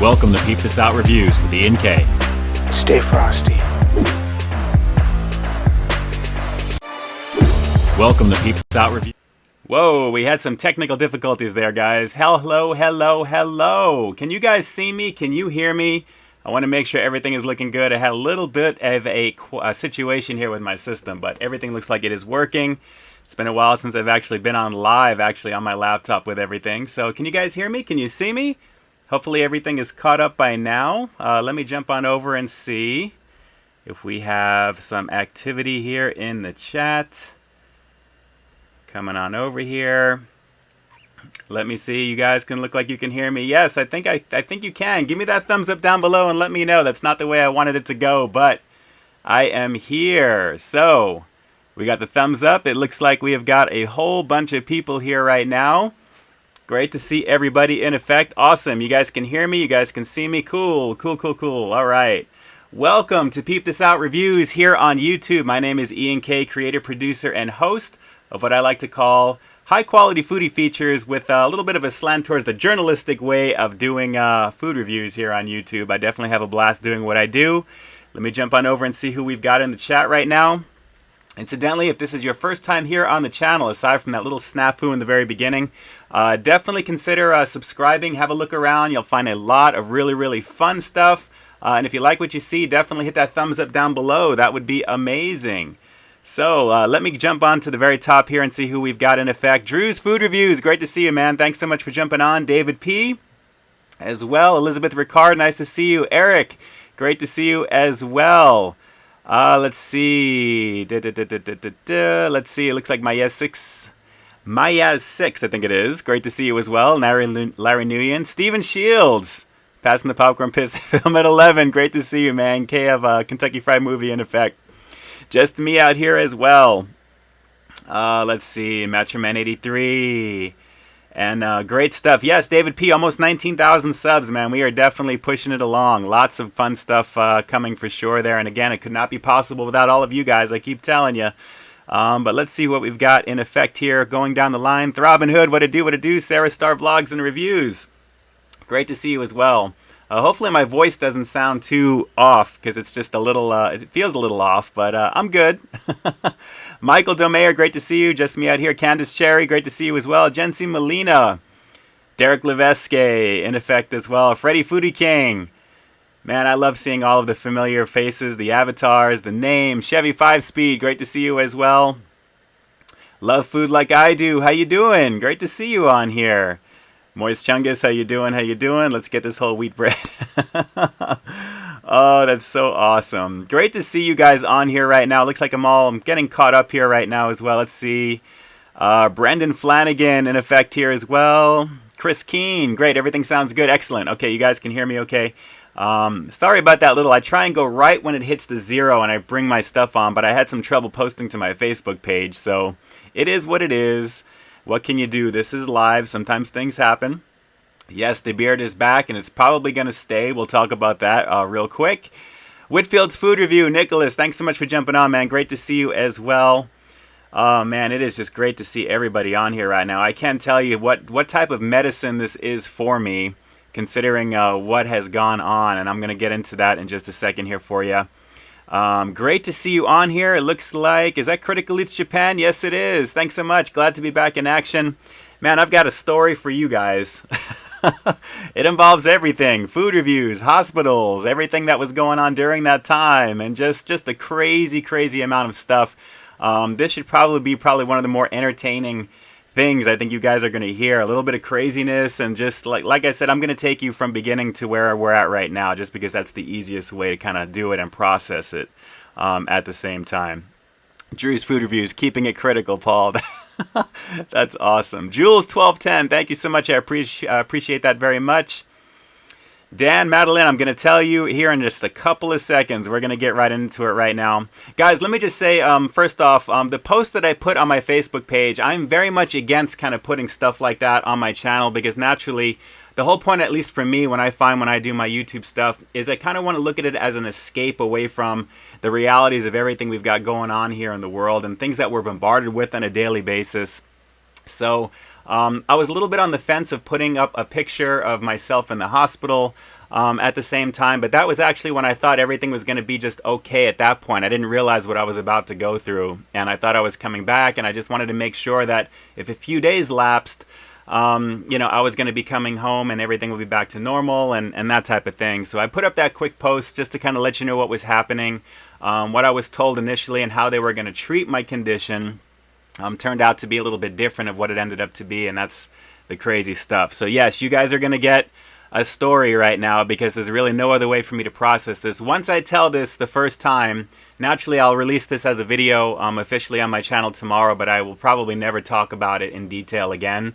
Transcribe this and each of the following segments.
Welcome to Peep This Out Reviews with Ian K. Stay frosty. Welcome to Peep This Out Reviews. Whoa, we had some technical difficulties there, guys. Hello. Can you guys see me? Can you hear me? I want to make sure everything is looking good. I had a little bit of a situation here with my system, but everything looks like it is working. It's been a while since I've actually been on live, on my laptop with everything. So can you guys hear me? Can you see me? Hopefully everything is caught up by now. Let me jump on over and see if we have some activity here in the chat. Coming on over here. Let me see. You guys can look like you can hear me. Yes, I think you can. Give me that thumbs up down below and let me know. That's not the way I wanted it to go, but I am here. So we got the thumbs up. It looks like we have got a whole bunch of people here right now. Great to see everybody in effect. Awesome. You guys can hear me. You guys can see me. Cool. All right. Welcome to Peep This Out Reviews here on YouTube. My name is Ian K, creator, producer, and host of what I like to call high-quality foodie features with a little bit of a slant towards the journalistic way of doing food reviews here on YouTube. I definitely have a blast doing what I do. Let me jump on over and see who we've got in the chat right now. Incidentally, if this is your first time here on the channel, aside from that little snafu in the very beginning, definitely consider subscribing. Have a look around. You'll find a lot of really fun stuff. And if you like what you see, definitely hit that thumbs up down below. That would be amazing. So let me jump on to the very top here and see who we've got in effect. Drew's Food Reviews. Great to see you, man. Thanks so much for jumping on. David P. as well. Elizabeth Rickard. Nice to see you. Eric. Great to see you as well. Let's see. Let's see. It looks like Mayaz 6, I think it is. Great to see you as well. Larry Nguyen. Stephen Shields. Passing the popcorn piss film at 11. Great to see you, man. K have Kentucky Fried Movie in effect. Just me out here as well. Let's see. Machoman 83. And great stuff. Yes, David P. Almost 19,000 subs, man. We are definitely pushing it along. Lots of fun stuff coming for sure there. And again, it could not be possible without all of you guys. I keep telling you. But let's see what we've got in effect here. Going down the line. Throbbing Hood, what it do? Sarah Star Vlogs and Reviews. Great to see you as well. Hopefully my voice doesn't sound too off because it's just a little, it feels a little off, but I'm good. Michael Domayer, great to see you. Just me out here. Candace Cherry, great to see you as well. Jency Molina. Derek Levesque, in effect as well. Freddie Foodie King. Man, I love seeing all of the familiar faces, the avatars, the names. Chevy 5-Speed, great to see you as well. Love food like I do. How you doing? Great to see you on here. Moist Chungus, how you doing? Let's get this whole wheat bread. Oh, that's so awesome. Great to see you guys on here right now. Looks like I'm getting caught up here right now as well. Let's see. Brendan Flanagan in effect here as well. Chris Keene, great. Everything sounds good. Excellent. Okay, you guys can hear me okay. Sorry about that little. I try and go right when it hits the 0 and I bring my stuff on, but I had some trouble posting to my Facebook page, so it is what it is. What can you do? This is live. Sometimes things happen. Yes, the beard is back, and it's probably going to stay. We'll talk about that real quick. Whitfield's Food Review. Nicholas, thanks so much for jumping on, man. Great to see you as well. Oh, man, it is just great to see everybody on here right now. I can't tell you what type of medicine this is for me, considering what has gone on, and I'm going to get into that in just a second here for you. Great to see you on here. It looks like, is that Critical Eats Japan? Yes, it is. Thanks so much. Glad to be back in action. Man, I've got a story for you guys. It involves everything. Food reviews, hospitals, everything that was going on during that time, and just a crazy amount of stuff. This should probably be one of the more entertaining things I think you guys are going to hear. A little bit of craziness, and just like I said, I'm going to take you from beginning to where we're at right now, just because that's the easiest way to kind of do it and process it at the same time. Drew's Food Reviews, keeping it critical, Paul. That's awesome. Jules1210, thank you so much. I appreciate that very much. Dan, Madeline, I'm going to tell you here in just a couple of seconds. We're going to get right into it right now. Guys, let me just say, first off, the post that I put on my Facebook page, I'm very much against kind of putting stuff like that on my channel, because naturally, the whole point, at least for me, when I do my YouTube stuff, is I kind of want to look at it as an escape away from the realities of everything we've got going on here in the world and things that we're bombarded with on a daily basis. So I was a little bit on the fence of putting up a picture of myself in the hospital at the same time, but that was actually when I thought everything was going to be just okay at that point. I didn't realize what I was about to go through, and I thought I was coming back, and I just wanted to make sure that if a few days lapsed, you know, I was going to be coming home and everything would be back to normal and that type of thing. So I put up that quick post just to kind of let you know what was happening, what I was told initially, and how they were going to treat my condition. Turned out to be a little bit different of what it ended up to be, and that's the crazy stuff. So yes, you guys are going to get a story right now because there's really no other way for me to process this. Once I tell this the first time, naturally I'll release this as a video officially on my channel tomorrow, but I will probably never talk about it in detail again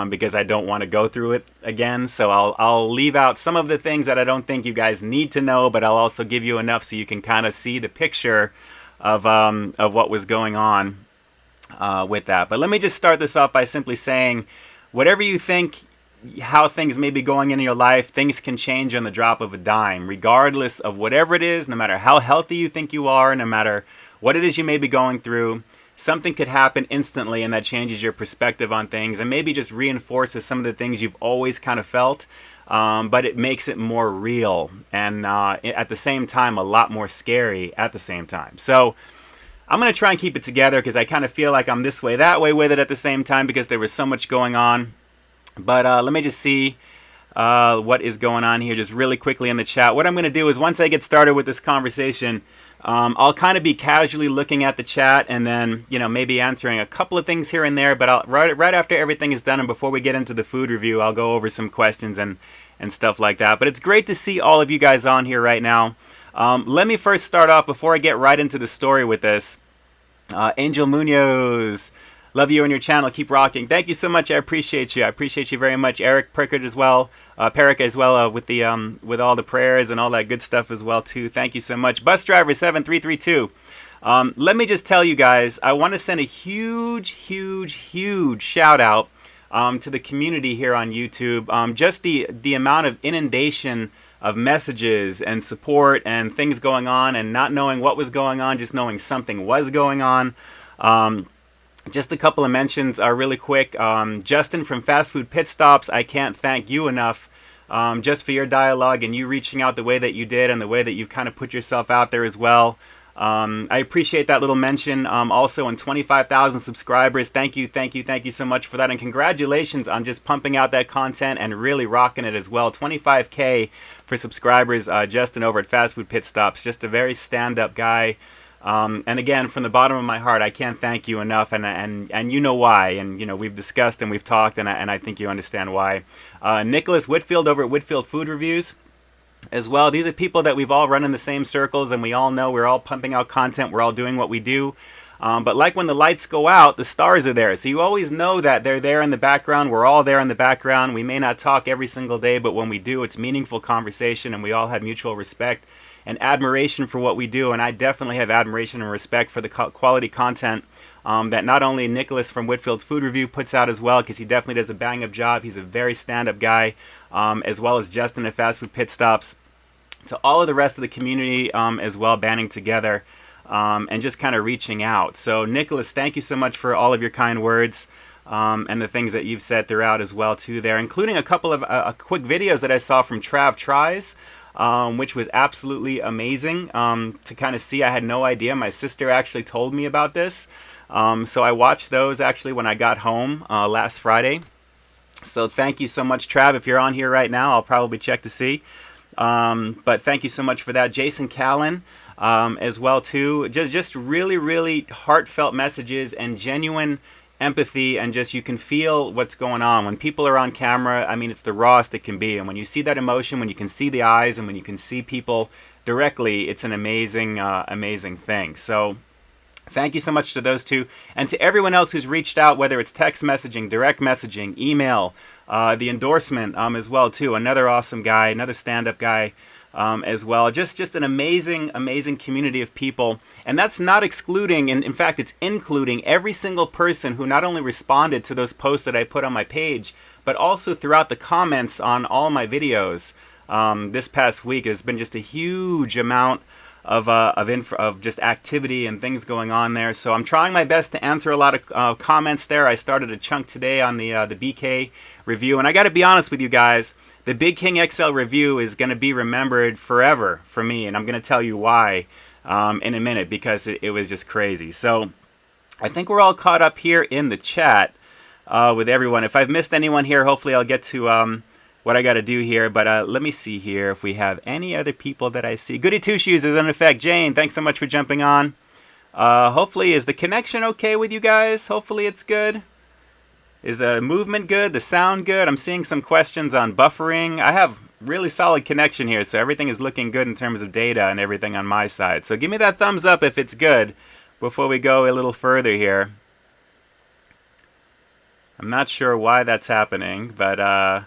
because I don't want to go through it again. So I'll leave out some of the things that I don't think you guys need to know, but I'll also give you enough so you can kind of see the picture of what was going on with that. But let me just start this off by simply saying, whatever you think, how things may be going in your life, things can change on the drop of a dime, regardless of whatever it is, no matter how healthy you think you are, no matter what it is you may be going through. Something could happen instantly, and that changes your perspective on things and maybe just reinforces some of the things you've always kind of felt, but it makes it more real and at the same time a lot more scary at the same time. So I'm going to try and keep it together because I kind of feel like I'm this way, that way with it at the same time because there was so much going on. But let me just see what is going on here just really quickly in the chat. What I'm going to do is once I get started with this conversation, I'll kind of be casually looking at the chat and then, you know, maybe answering a couple of things here and there. But right after everything is done and before we get into the food review, I'll go over some questions and stuff like that. But it's great to see all of you guys on here right now. Let me first start off before I get right into the story with this. Angel Munoz, love you and your channel. Keep rocking. Thank you so much. I appreciate you. I appreciate you very much. Eric Rickard as well. Peric as well with the with all the prayers and all that good stuff as well too. Thank you so much. Bus driver 7332. Let me just tell you guys, I want to send a huge shout out to the community here on YouTube. Just the amount of inundation of messages and support and things going on and not knowing what was going on, just knowing something was going on. Just a couple of mentions really quick. Justin from Fast Food Pit Stops, I can't thank you enough just for your dialogue and you reaching out the way that you did and the way that you kind of put yourself out there as well. I appreciate that little mention. Also on 25,000 subscribers, thank you so much for that, and congratulations on just pumping out that content and really rocking it as well. 25K for subscribers, Justin over at Fast Food Pit Stops, just a very stand-up guy. And again, from the bottom of my heart, I can't thank you enough, and you know why, and you know we've discussed and we've talked, and I think you understand why. Nicholas Whitfield over at Whitfield Food Reviews as well. These are people that we've all run in the same circles, and we all know we're all pumping out content, we're all doing what we do. But like when the lights go out, the stars are there. So you always know that they're there in the background. We're all there in the background. We may not talk every single day, but when we do, it's meaningful conversation, and we all have mutual respect and admiration for what we do. And I definitely have admiration and respect for the quality content that not only Nicholas from Whitfield Food Review puts out as well, because he definitely does a bang-up job. He's a very stand-up guy, as well as Justin at Fast Food Pit Stops, to all of the rest of the community as well, banding together and just kind of reaching out. So Nicholas, thank you so much for all of your kind words and the things that you've said throughout as well too there, including a couple of quick videos that I saw from Trav Tries, which was absolutely amazing to kind of see. I had no idea. My sister actually told me about this. So I watched those actually when I got home last Friday. So thank you so much, Trav. If you're on here right now, I'll probably check to see. But thank you so much for that. Jason Callan as well too. Just really heartfelt messages and genuine empathy, and just you can feel what's going on when people are on camera. I mean, it's the rawest it can be, and when you see that emotion, when you can see the eyes, and when you can see people directly, it's an amazing amazing thing. So thank you so much to those two, and to everyone else who's reached out, whether it's text messaging, direct messaging, email, the endorsement as well too. Another awesome guy, another stand-up guy as well. Just an amazing community of people, and that's not excluding, and in fact it's including every single person who not only responded to those posts that I put on my page, but also throughout the comments on all my videos this past week. Has been just a huge amount of just activity and things going on there. So I'm trying my best to answer a lot of comments there. I started a chunk today on the BK review, and I got to be honest with you guys, the Big King XL review is going to be remembered forever for me, and I'm going to tell you why in a minute, because it was just crazy. So I think we're all caught up here in the chat with everyone. If I've missed anyone here, hopefully I'll get to what I got to do here. But let me see here if we have any other people that I see. Goody Two Shoes is in effect. Jane, thanks so much for jumping on. Hopefully, is the connection okay with you guys? Hopefully it's good. Is the movement good? The sound good? I'm seeing some questions on buffering. I have really solid connection here, so everything is looking good in terms of data and everything on my side. So give me that thumbs up if it's good before we go a little further here. I'm not sure why that's happening, but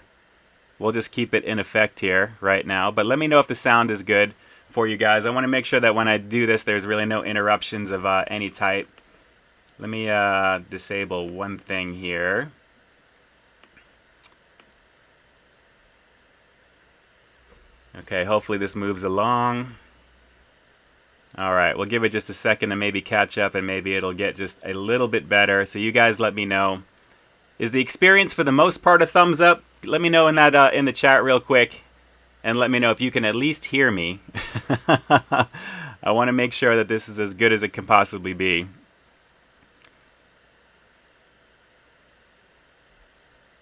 we'll just keep it in effect here right now. But let me know if the sound is good for you guys. I want to make sure that when I do this, there's really no interruptions of any type. Let me disable one thing here. Okay, hopefully this moves along. All right, we'll give it just a second to maybe catch up, and maybe it'll get just a little bit better. So you guys let me know. Is the experience for the most part a thumbs up? Let me know in that in the chat real quick, and let me know if you can at least hear me. I want to make sure that this is as good as it can possibly be.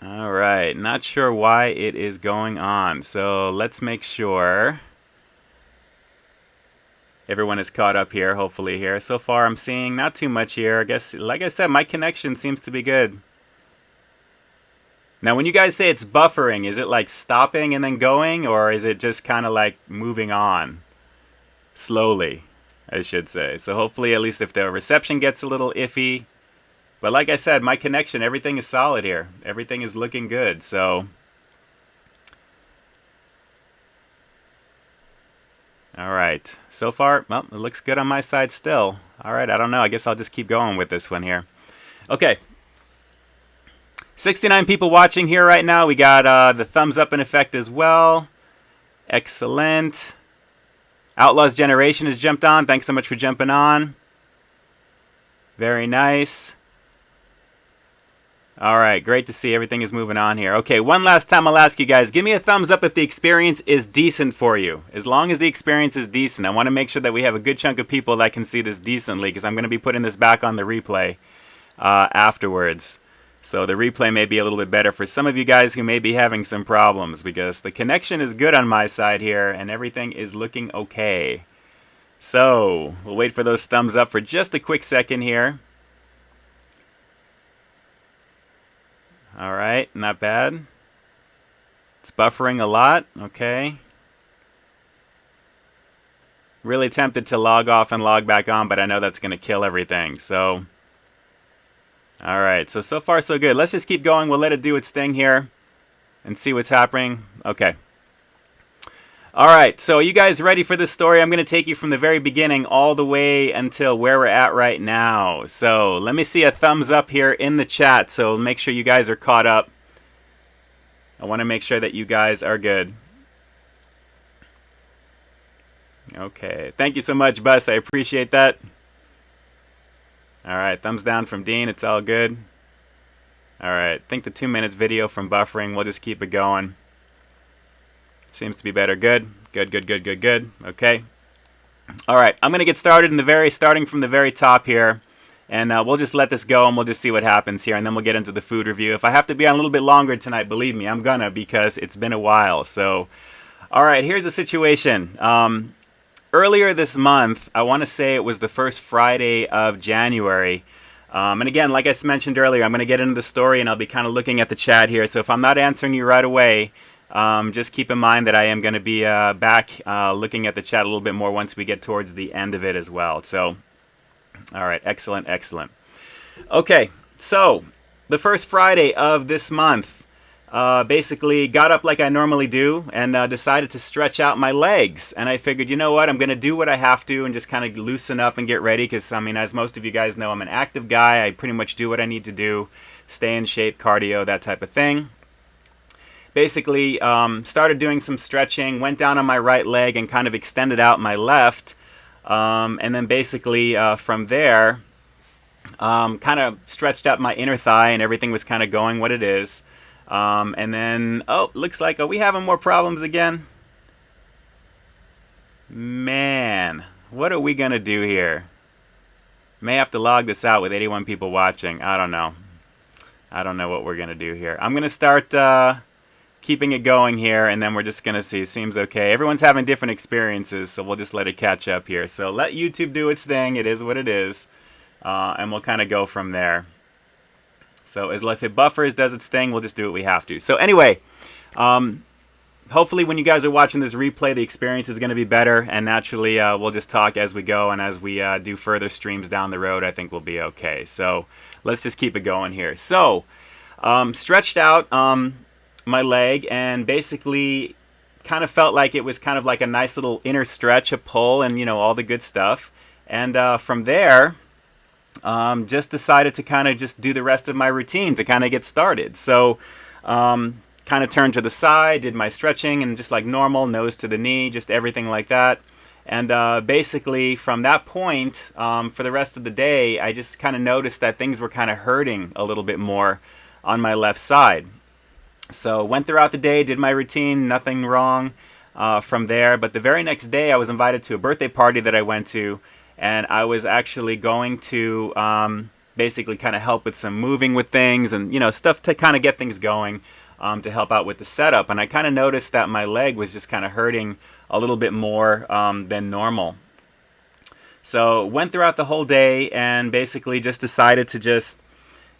All right, not sure why it is going on, so let's make sure everyone is caught up here, hopefully here. So far I'm seeing not too much here. I guess, like I said, my connection seems to be good. Now, when you guys say it's buffering, is it like stopping and then going, or is it just kind of like moving on? Slowly, I should say. So hopefully, at least if the reception gets a little iffy. But like I said, my connection, everything is solid here. Everything is looking good, so. All right. So far, well, it looks good on my side still. All right, I don't know. I guess I'll just keep going with this one here. Okay. 69 people watching here right now. We got the thumbs up in effect as well. Excellent. Outlaws Generation has jumped on. Thanks so much for jumping on. Very nice. All right, great to see everything is moving on here. Okay, one last time I'll ask you guys, give me a thumbs up if the experience is decent for you. As long as the experience is decent. I want to make sure that we have a good chunk of people that can see this decently, because I'm going to be putting this back on the replay afterwards. So the replay may be a little bit better for some of you guys who may be having some problems, because the connection is good on my side here and everything is looking okay. So we'll wait for those thumbs up for just a quick second here. All right, not bad. It's buffering a lot, okay. Really tempted to log off and log back on, but I know that's going to kill everything, so. All right, so far so good. Let's just keep going. We'll let it do its thing here and see what's happening. Okay. All right, so are you guys ready for this story? I'm going to take you from the very beginning all the way until where we're at right now. So let me see a thumbs up here in the chat, so make sure you guys are caught up. I want to make sure that you guys are good. Okay, thank you so much, Bus. I appreciate that. All right, thumbs down from Dean. It's all good. All right, I think the 2 minutes video from buffering, we'll just keep it going. Seems to be better. Good. Good. Okay. All right, I'm going to get started starting from the very top here. And we'll just let this go and we'll just see what happens here. And then we'll get into the food review. If I have to be on a little bit longer tonight, believe me, I'm gonna, because it's been a while. So, all right, here's the situation. Earlier this month, I want to say it was the first Friday of January. And again, like I mentioned earlier, I'm going to get into the story and I'll be kind of looking at the chat here. So if I'm not answering you right away, just keep in mind that I am going to be back looking at the chat a little bit more once we get towards the end of it as well. So, all right, excellent. Okay, so the first Friday of this month, basically got up like I normally do and decided to stretch out my legs. And I figured, you know what, I'm going to do what I have to and just kind of loosen up and get ready, because, I mean, as most of you guys know, I'm an active guy. I pretty much do what I need to do, stay in shape, cardio, that type of thing. Basically, started doing some stretching, went down on my right leg and kind of extended out my left. And then basically from there, kind of stretched out my inner thigh, and everything was kind of going what it is. And then, oh, looks like, are we having more problems again? Man, what are we going to do here? May have to log this out with 81 people watching. I don't know. I don't know what we're going to do here. I'm going to start keeping it going here, and then we're just going to see. Seems okay. Everyone's having different experiences, so we'll just let it catch up here. So let YouTube do its thing. It is what it is. And we'll kind of go from there. So as if it buffers, does its thing, we'll just do what we have to. So anyway, hopefully when you guys are watching this replay, the experience is going to be better. And naturally, we'll just talk as we go. And as we do further streams down the road, I think we'll be okay. So let's just keep it going here. So stretched out my leg, and basically kind of felt like it was kind of like a nice little inner stretch, a pull, and, you know, all the good stuff. And from there, just decided to kind of just do the rest of my routine to kind of get started. So kind of turned to the side, did my stretching, and just like normal, nose to the knee, just everything like that. And basically from that point, for the rest of the day, I just kind of noticed that things were kind of hurting a little bit more on my left side. So went throughout the day, did my routine, nothing wrong from there. But the very next day, I was invited to a birthday party that I went to. And I was actually going to basically kind of help with some moving with things and, you know, stuff to kind of get things going, to help out with the setup. And I kind of noticed that my leg was just kind of hurting a little bit more than normal. So went throughout the whole day and basically just decided to just,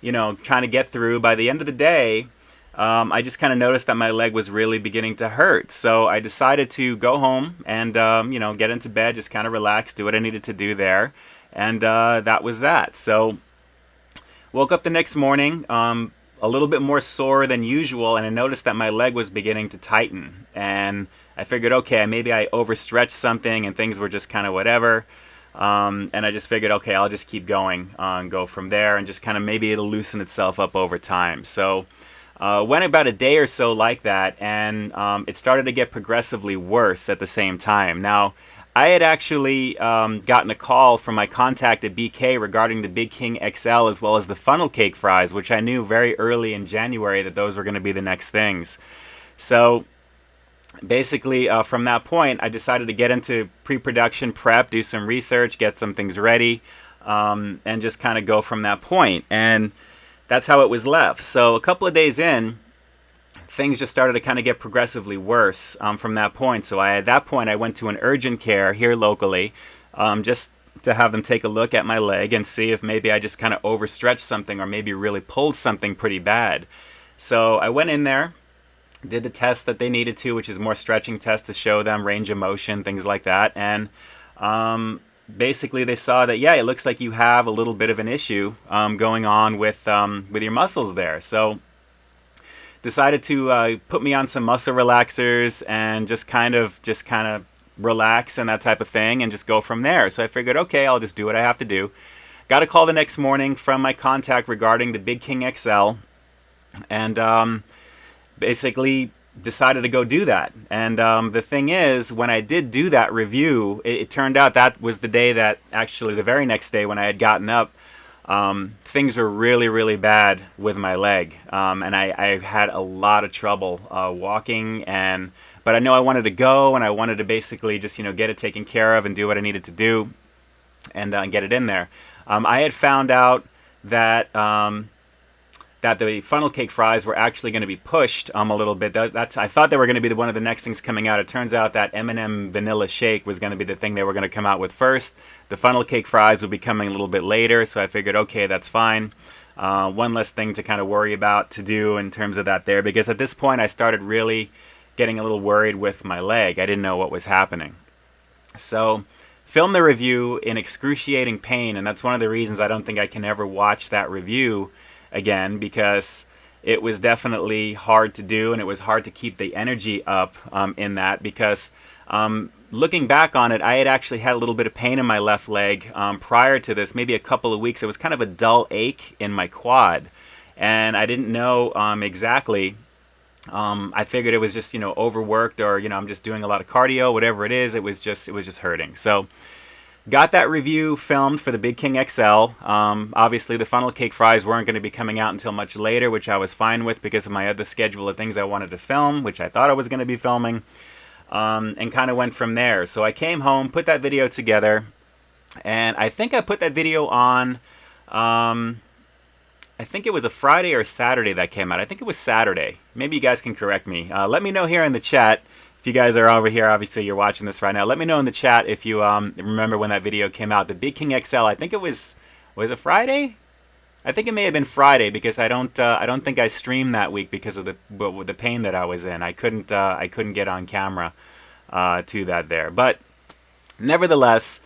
you know, trying to get through. By the end of the day, I just kind of noticed that my leg was really beginning to hurt. So I decided to go home and, you know, get into bed, just kind of relax, do what I needed to do there. And that was that. So woke up the next morning, a little bit more sore than usual, and I noticed that my leg was beginning to tighten. And I figured, okay, maybe I overstretched something and things were just kind of whatever. And I just figured, okay, I'll just keep going and go from there, and just kind of maybe it'll loosen itself up over time. So went about a day or so like that, and it started to get progressively worse at the same time. Now, I had actually gotten a call from my contact at BK regarding the Big King XL as well as the funnel cake fries, which I knew very early in January that those were going to be the next things. So basically, from that point, I decided to get into pre-production prep, do some research, get some things ready, and just kind of go from that point. And that's how it was left. So a couple of days in, things just started to kind of get progressively worse from that point. So at that point, I went to an urgent care here locally, just to have them take a look at my leg and see if maybe I just kind of overstretched something or maybe really pulled something pretty bad. So I went in there, did the test that they needed to, which is more stretching tests to show them range of motion, things like that. And basically they saw that, yeah, it looks like you have a little bit of an issue going on with your muscles there. So decided to put me on some muscle relaxers and just kind of relax and that type of thing and just go from there. So I figured, okay, I'll just do what I have to do. Got a call the next morning from my contact regarding the Big King XL, and basically decided to go do that. And the thing is, when I did do that review, it turned out that was the day that, actually the very next day when I had gotten up, things were really, really bad with my leg. And I had a lot of trouble walking, but I know I wanted to go, and I wanted to basically just, you know, get it taken care of and do what I needed to do and get it in there. I had found out that that the funnel cake fries were actually going to be pushed a little bit. I thought they were going to be one of the next things coming out. It turns out that M&M vanilla shake was going to be the thing they were going to come out with first. The funnel cake fries would be coming a little bit later, so I figured, okay, that's fine. One less thing to kind of worry about to do in terms of that there, because at this point I started really getting a little worried with my leg. I didn't know what was happening. So filmed the review in excruciating pain, and that's one of the reasons I don't think I can ever watch that review again, because it was definitely hard to do, and it was hard to keep the energy up in that, because looking back on it, I had actually had a little bit of pain in my left leg prior to this, maybe a couple of weeks. It was kind of a dull ache in my quad, and I didn't know exactly. I figured it was just, you know, overworked, or, you know, I'm just doing a lot of cardio, whatever it is. It was just hurting. So got that review filmed for the Big King XL. Obviously, the funnel cake fries weren't going to be coming out until much later, which I was fine with because of my other schedule of things I wanted to film, which I thought I was going to be filming, and kind of went from there. So I came home, put that video together, and I think I put that video on, I think it was a Friday or Saturday that came out. I think it was Saturday. Maybe you guys can correct me. Let me know here in the chat. If you guys are over here, obviously you're watching this right now. Let me know in the chat if you remember when that video came out. The Big King XL. I think it was it Friday? I think it may have been Friday because I don't think I streamed that week because of the pain that I was in. I couldn't get on camera to that there. But nevertheless,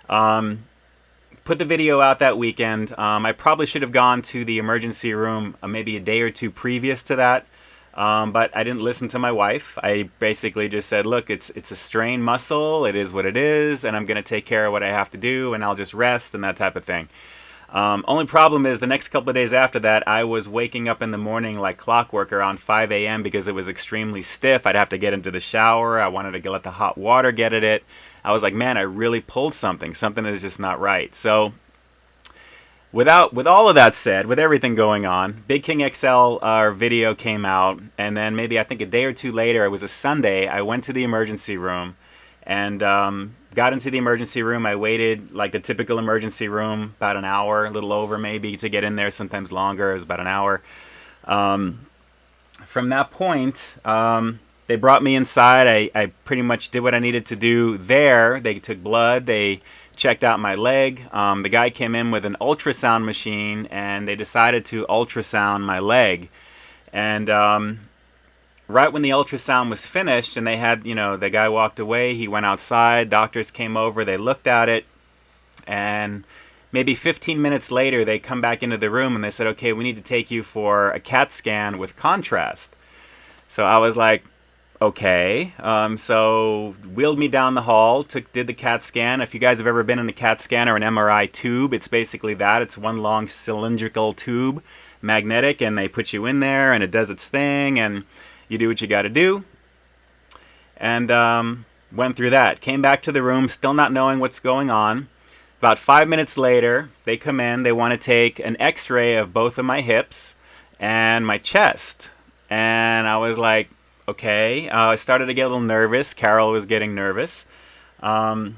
put the video out that weekend. I probably should have gone to the emergency room maybe a day or two previous to that. But I didn't listen to my wife. I basically just said, look, it's a strained muscle. It is what it is. And I'm going to take care of what I have to do. And I'll just rest and that type of thing. Only problem is the next couple of days after that, I was waking up in the morning like clockwork around 5 a.m. because it was extremely stiff. I'd have to get into the shower. I wanted to let the hot water get at it. I was like, man, I really pulled something. Something is just not right. So with all of that said, with everything going on, Big King XL video came out, and then maybe I think a day or two later, it was a Sunday, I went to the emergency room and got into the emergency room. I waited like the typical emergency room, about an hour, a little over maybe, to get in there, sometimes longer. It was about an hour. From that point, they brought me inside. I pretty much did what I needed to do there. They took blood. They checked out my leg. The guy came in with an ultrasound machine, and they decided to ultrasound my leg. And right when the ultrasound was finished, and they had, the guy walked away, he went outside, doctors came over, they looked at it, and maybe 15 minutes later, they come back into the room, and they said, okay, we need to take you for a CAT scan with contrast. So I was like, okay, so wheeled me down the hall, did the CAT scan. If you guys have ever been in a CAT scan or an MRI tube, it's basically that. It's one long cylindrical tube, magnetic, and they put you in there, and it does its thing, and you do what you got to do. And went through that. Came back to the room, still not knowing what's going on. About 5 minutes later, they come in. They want to take an x-ray of both of my hips and my chest. And I was like, okay. I started to get a little nervous. Carol was getting nervous. I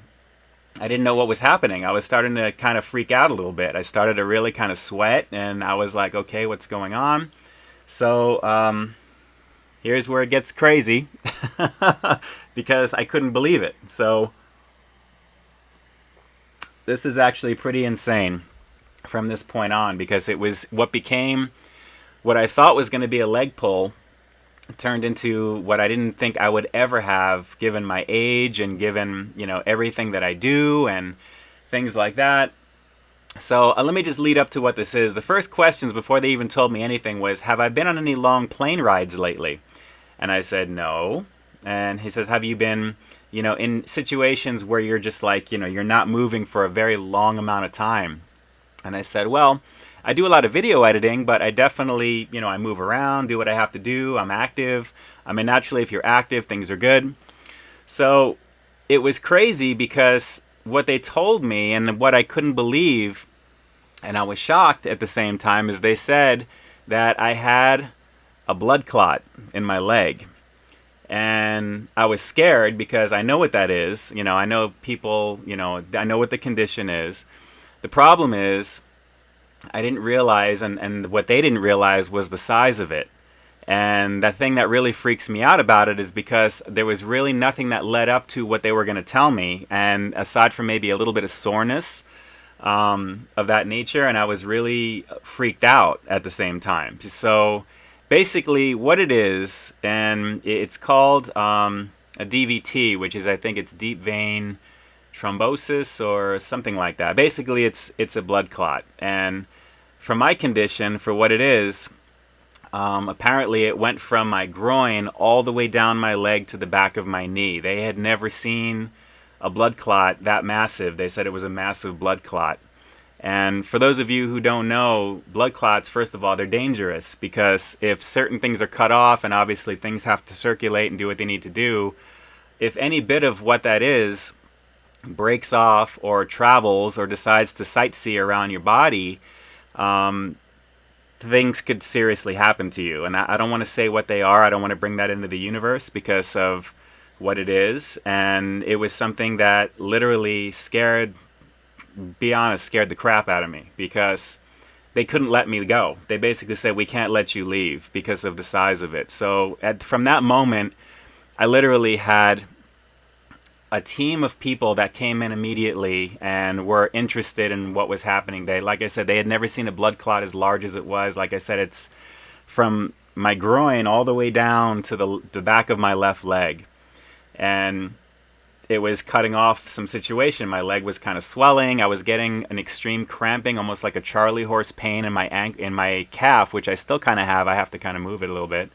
didn't know what was happening. I was starting to kind of freak out a little bit. I started to really kind of sweat, and I was like, okay, what's going on? So here's where it gets crazy because I couldn't believe it. So this is actually pretty insane from this point on, because it was what became what I thought was going to be a leg pull turned into what I didn't think I would ever have, given my age and given, everything that I do and things like that. So let me just lead up to what this is. The first questions before they even told me anything was, have I been on any long plane rides lately? And I said, no. And he says, have you been, in situations where you're just like, you're not moving for a very long amount of time? And I said, well, I do a lot of video editing, but I definitely, I move around, do what I have to do. I'm active. I mean, naturally, if you're active, things are good. So it was crazy because what they told me and what I couldn't believe, and I was shocked at the same time, is they said that I had a blood clot in my leg. And I was scared because I know what that is. I know people, I know what the condition is. The problem is, I didn't realize, and what they didn't realize was the size of it. And the thing that really freaks me out about it is because there was really nothing that led up to what they were going to tell me. And aside from maybe a little bit of soreness of that nature, and I was really freaked out at the same time. So basically what it is, and it's called a DVT, which is, I think it's deep vein thrombosis or something like that. Basically, it's a blood clot. And for my condition, for what it is, apparently it went from my groin all the way down my leg to the back of my knee. They had never seen a blood clot that massive. They said it was a massive blood clot. And for those of you who don't know, blood clots, first of all, they're dangerous because if certain things are cut off, and obviously things have to circulate and do what they need to do, if any bit of what that is breaks off or travels or decides to sightsee around your body, things could seriously happen to you. And I don't want to say what they are. I don't want to bring that into the universe because of what it is. And it was something that literally scared the crap out of me because they couldn't let me go. They basically said, we can't let you leave because of the size of it. So from that moment, I literally had a team of people that came in immediately and were interested in what was happening. Like I said, they had never seen a blood clot as large as it was. Like I said, it's from my groin all the way down to the back of my left leg. And it was cutting off some situation. My leg was kind of swelling. I was getting an extreme cramping, almost like a Charlie horse pain in my calf, which I still kind of have. I have to kind of move it a little bit.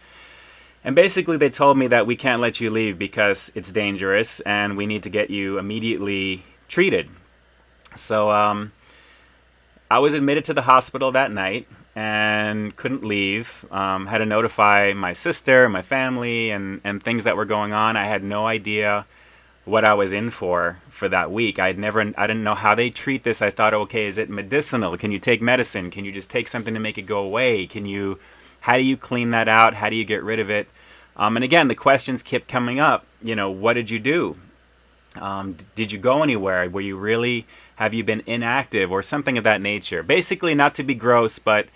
And basically they told me that we can't let you leave because it's dangerous and we need to get you immediately treated. So I was admitted to the hospital that night and couldn't leave. Had to notify my sister, my family, and things that were going on. I had no idea what I was in for that week. I didn't know how they treat this. I thought, okay, is it medicinal? Can you take medicine? Can you just take something to make it go away? How do you clean that out? How do you get rid of it? And again, the questions kept coming up. What did you do? Did you go anywhere? Have you been inactive or something of that nature? Basically, not to be gross, but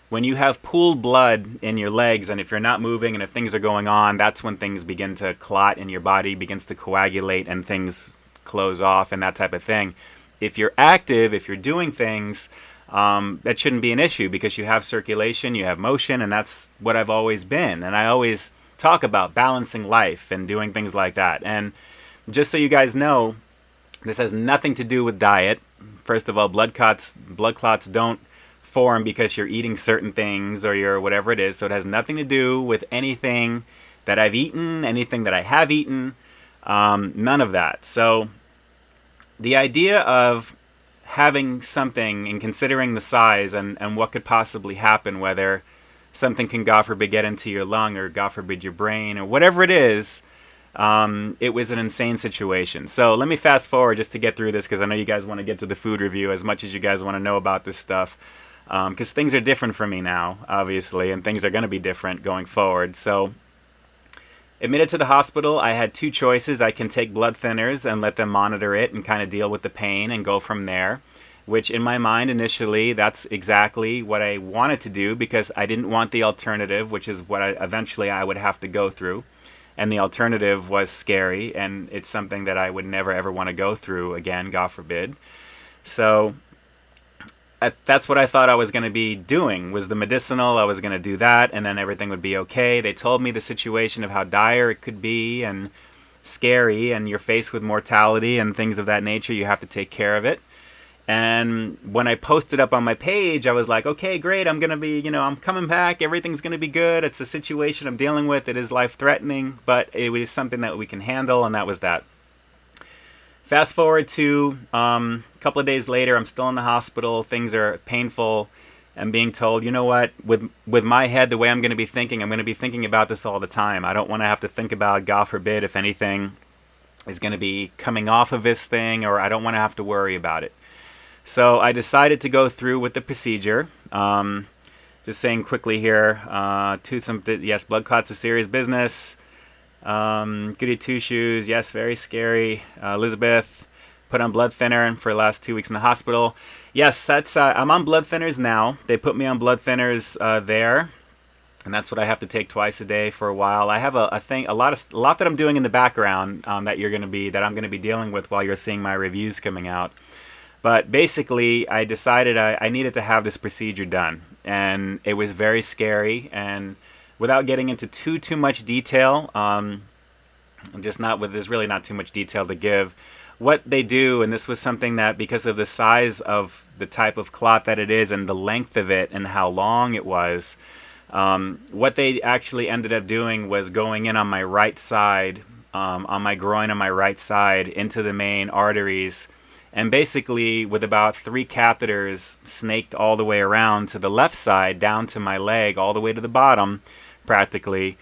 when you have pooled blood in your legs and if you're not moving and if things are going on, that's when things begin to clot and your body begins to coagulate and things close off and that type of thing. If you're active, if you're doing things, that shouldn't be an issue because you have circulation, you have motion, and that's what I've always been. And I always talk about balancing life and doing things like that. And just so you guys know, this has nothing to do with diet. First of all, blood clots don't form because you're eating certain things or you're whatever it is. So it has nothing to do with anything that I've eaten, anything that I have eaten, none of that. So the idea of having something and considering the size and what could possibly happen, whether something can, God forbid, get into your lung or, God forbid, your brain or whatever it is, it was an insane situation. So let me fast forward just to get through this because I know you guys want to get to the food review as much as you guys want to know about this stuff because things are different for me now, obviously, and things are going to be different going forward. So admitted to the hospital, I had two choices. I can take blood thinners and let them monitor it and kind of deal with the pain and go from there, which in my mind initially, that's exactly what I wanted to do because I didn't want the alternative, which is what eventually I would have to go through. And the alternative was scary, and it's something that I would never ever want to go through again, God forbid. So that's what I thought I was going to be doing, was the medicinal. I was going to do that, and then everything would be okay. They told me the situation of how dire it could be and scary, and you're faced with mortality and things of that nature. You have to take care of it. And when I posted up on my page, I was like, okay, great. I'm going to be, I'm coming back. Everything's going to be good. It's a situation I'm dealing with. It is life-threatening, but it was something that we can handle, and that was that. Fast forward to a couple of days later, I'm still in the hospital. Things are painful. I'm being told, you know what, with my head, the way I'm going to be thinking about this all the time. I don't want to have to think about, God forbid, if anything is going to be coming off of this thing, or I don't want to have to worry about it. So I decided to go through with the procedure. Just saying quickly here, yes, blood clots is serious business. Goody two shoes, yes, very scary. Elizabeth put on blood thinner for the last 2 weeks in the hospital. Yes, that's I'm on blood thinners now. They put me on blood thinners there, and that's what I have to take twice a day for a while. I have a lot that I'm doing in the background that I'm gonna be dealing with while you're seeing my reviews coming out. But basically, I decided I needed to have this procedure done, and it was very scary. And without getting into too much detail, there's really not too much detail to give. What they do, and this was something that, because of the size of the type of clot that it is and the length of it and how long it was, what they actually ended up doing was going in on my right side, on my groin on my right side, into the main arteries, and basically with about 3 catheters snaked all the way around to the left side, down to my leg, all the way to the bottom, practically.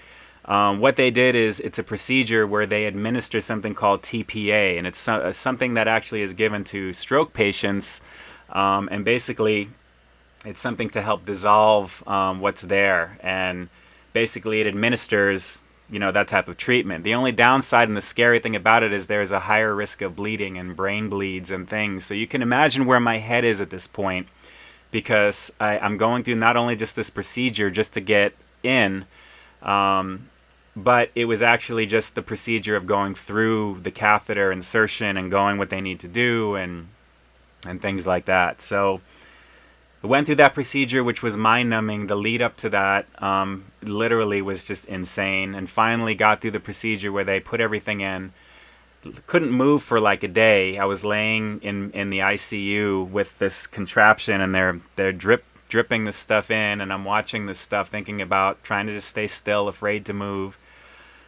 What they did is it's a procedure where they administer something called TPA, and it's something that actually is given to stroke patients, and basically it's something to help dissolve what's there, and basically it administers, you know, that type of treatment. The only downside and the scary thing about it is there's a higher risk of bleeding and brain bleeds and things. So you can imagine where my head is at this point, because I'm going through not only just this procedure just to get in, but it was actually just the procedure of going through the catheter insertion and going what they need to do and things like that. So I went through that procedure, which was mind-numbing. The lead up to that literally was just insane, and finally got through the procedure where they put everything in. Couldn't move for like a day. I was laying in the ICU with this contraption, and they're dripping this stuff in, and I'm watching this stuff, thinking about trying to just stay still, afraid to move,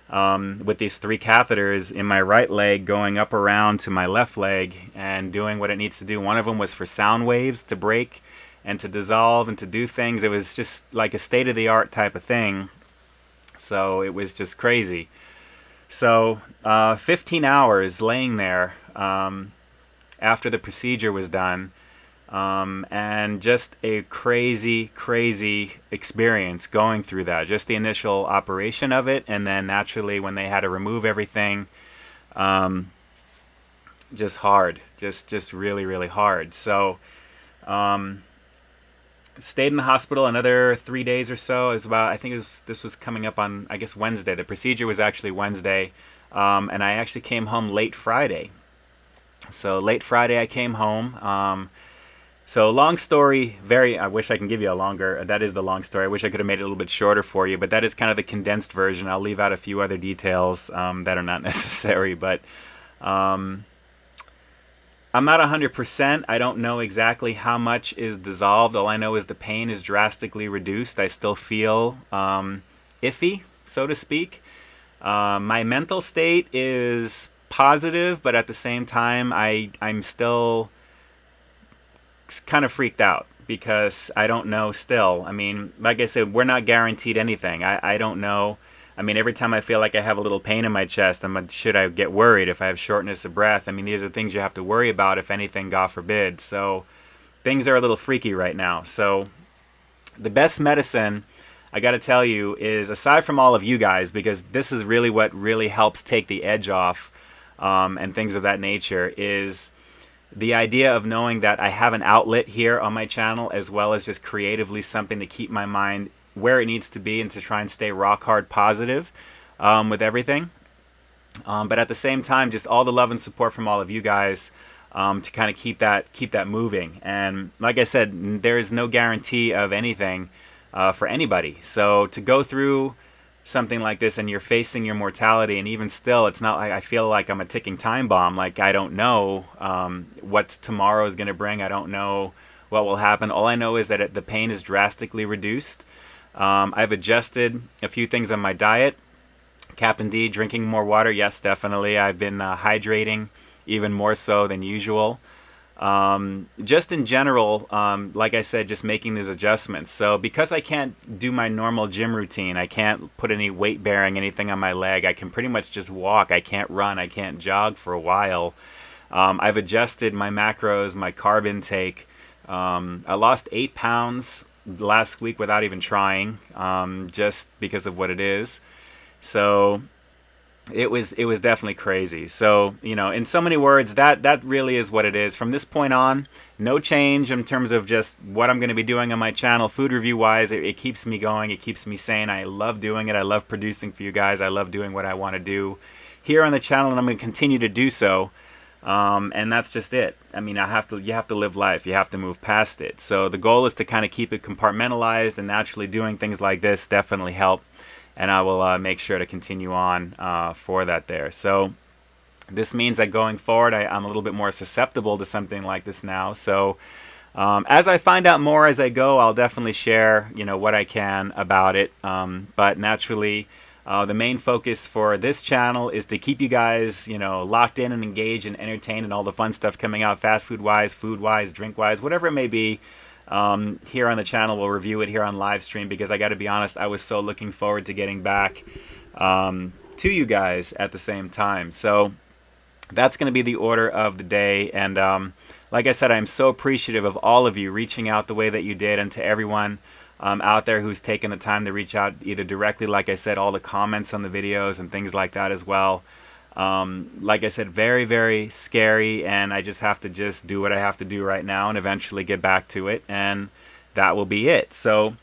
with these 3 catheters in my right leg going up around to my left leg and doing what it needs to do. One of them was for sound waves to break and to dissolve and to do things. It was just like a state-of-the-art type of thing. So it was just crazy. So 15 hours laying there after the procedure was done, and just a crazy experience going through that. Just the initial operation of it, and then naturally when they had to remove everything, just hard, just really hard. So stayed in the hospital another 3 days or so. It was about, I think this was coming up on, I guess, Wednesday. The procedure was actually Wednesday, and I actually came home late Friday. So late Friday I came home. So long story, I wish I can give you a longer, that is the long story. I wish I could have made it a little bit shorter for you, but that is kind of the condensed version. I'll leave out a few other details that are not necessary, but I'm not 100%. I don't know exactly how much is dissolved. All I know is the pain is drastically reduced. I still feel iffy, so to speak. My mental state is positive, but at the same time, I'm still kind of freaked out because I don't know still. I mean, like I said, we're not guaranteed anything. I don't know. I mean, every time I feel like I have a little pain in my chest, should I get worried if I have shortness of breath? I mean, these are things you have to worry about if anything, God forbid. So things are a little freaky right now. So the best medicine, I got to tell you, is aside from all of you guys, because this is really what really helps take the edge off and things of that nature, is the idea of knowing that I have an outlet here on my channel, as well as just creatively something to keep my mind where it needs to be and to try and stay rock hard positive with everything. But at the same time, just all the love and support from all of you guys to kind of keep that moving. And like I said, there is no guarantee of anything for anybody. So to go through something like this and you're facing your mortality, and even still, it's not like I feel like I'm a ticking time bomb. Like I don't know what tomorrow is going to bring. I don't know what will happen. All I know is that the pain is drastically reduced. I've adjusted a few things on my diet. Captain D, drinking more water. Yes, definitely. I've been hydrating even more so than usual. Just in general, like I said, just making these adjustments. So because I can't do my normal gym routine, I can't put any weight bearing, anything on my leg. I can pretty much just walk. I can't run. I can't jog for a while. I've adjusted my macros, my carb intake. I lost 8 pounds last week without even trying, just because of what it is. So it was definitely crazy. So, you know, in so many words, that really is what it is. From this point on, no change in terms of just what I'm going to be doing on my channel, food review wise. It keeps me going. It keeps me sane. I love doing it. I love producing for you guys. I love doing what I want to do here on the channel, and I'm going to continue to do so. And that's just it. I mean, you have to live life. You have to move past it. So the goal is to kind of keep it compartmentalized, and naturally doing things like this definitely help. And I will make sure to continue on for that there. So this means that going forward, I'm a little bit more susceptible to something like this now. So as I find out more as I go, I'll definitely share, you know, what I can about it. But naturally, the main focus for this channel is to keep you guys, you know, locked in and engaged and entertained and all the fun stuff coming out, fast food-wise, food-wise, drink-wise, whatever it may be. Here on the channel, we'll review it here on live stream, because I got to be honest, I was so looking forward to getting back to you guys at the same time. So that's going to be the order of the day. And like I said, I'm so appreciative of all of you reaching out the way that you did, and to everyone out there who's taken the time to reach out either directly, like I said, all the comments on the videos and things like that as well. Like I said, very, very scary, and I just have to just do what I have to do right now and eventually get back to it, and that will be it. So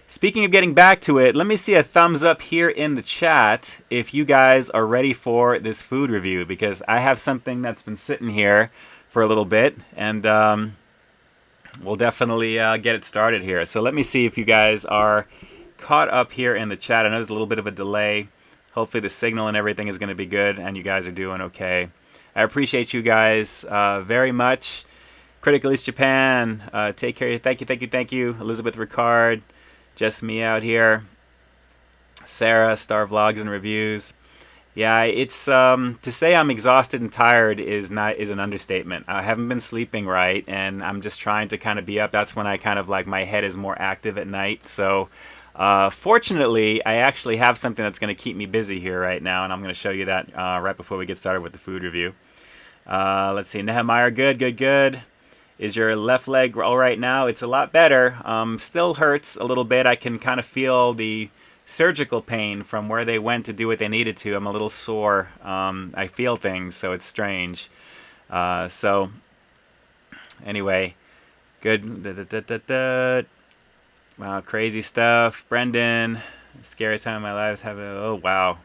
speaking of getting back to it, let me see a thumbs up here in the chat if you guys are ready for this food review, because I have something that's been sitting here for a little bit, and we'll definitely get it started here. So let me see if you guys are caught up here in the chat. I know there's a little bit of a delay. Hopefully the signal and everything is going to be good, and you guys are doing okay. I appreciate you guys very much. Critical East Japan, take care. Thank you, thank you, thank you. Elizabeth Rickard, Just Me Out Here. Sarah, Star Vlogs and Reviews. Yeah, it's to say I'm exhausted and tired is an understatement. I haven't been sleeping right, and I'm just trying to kind of be up. That's when I kind of like my head is more active at night. So fortunately, I actually have something that's going to keep me busy here right now, and I'm going to show you that right before we get started with the food review. Let's see, Nehemiah, good, good, good. Is your left leg all right now? It's a lot better. Still hurts a little bit. I can kind of feel the surgical pain from where they went to do what they needed to. I'm a little sore. I feel things, so it's strange. So anyway, good. Wow, crazy stuff. Brendan, scariest time of my life is having. Oh wow.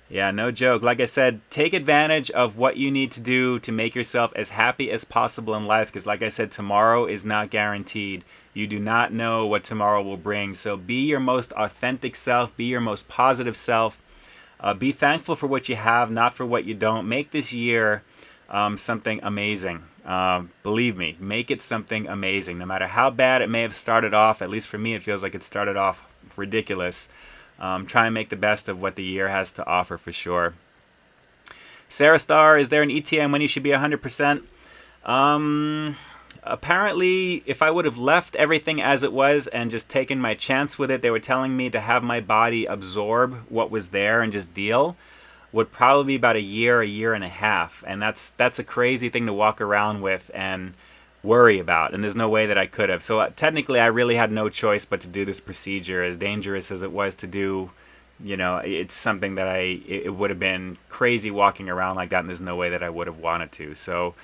Yeah, no joke. Like I said, take advantage of what you need to do to make yourself as happy as possible in life, because like I said, tomorrow is not guaranteed. You do not know what tomorrow will bring. So be your most authentic self. Be your most positive self. Be thankful for what you have, not for what you don't. Make this year something amazing. Believe me, make it something amazing. No matter how bad it may have started off, at least for me, it feels like it started off ridiculous. Try and make the best of what the year has to offer for sure. Sarah Star, is there an ETA when you should be 100%? Apparently, if I would have left everything as it was and just taken my chance with it, they were telling me to have my body absorb what was there and just deal, would probably be about a year and a half. And that's a crazy thing to walk around with and worry about, and there's no way that I could have. So technically I really had no choice but to do this procedure, as dangerous as it was to do. You know, it's something that it would have been crazy walking around like that, and there's no way that I would have wanted to. So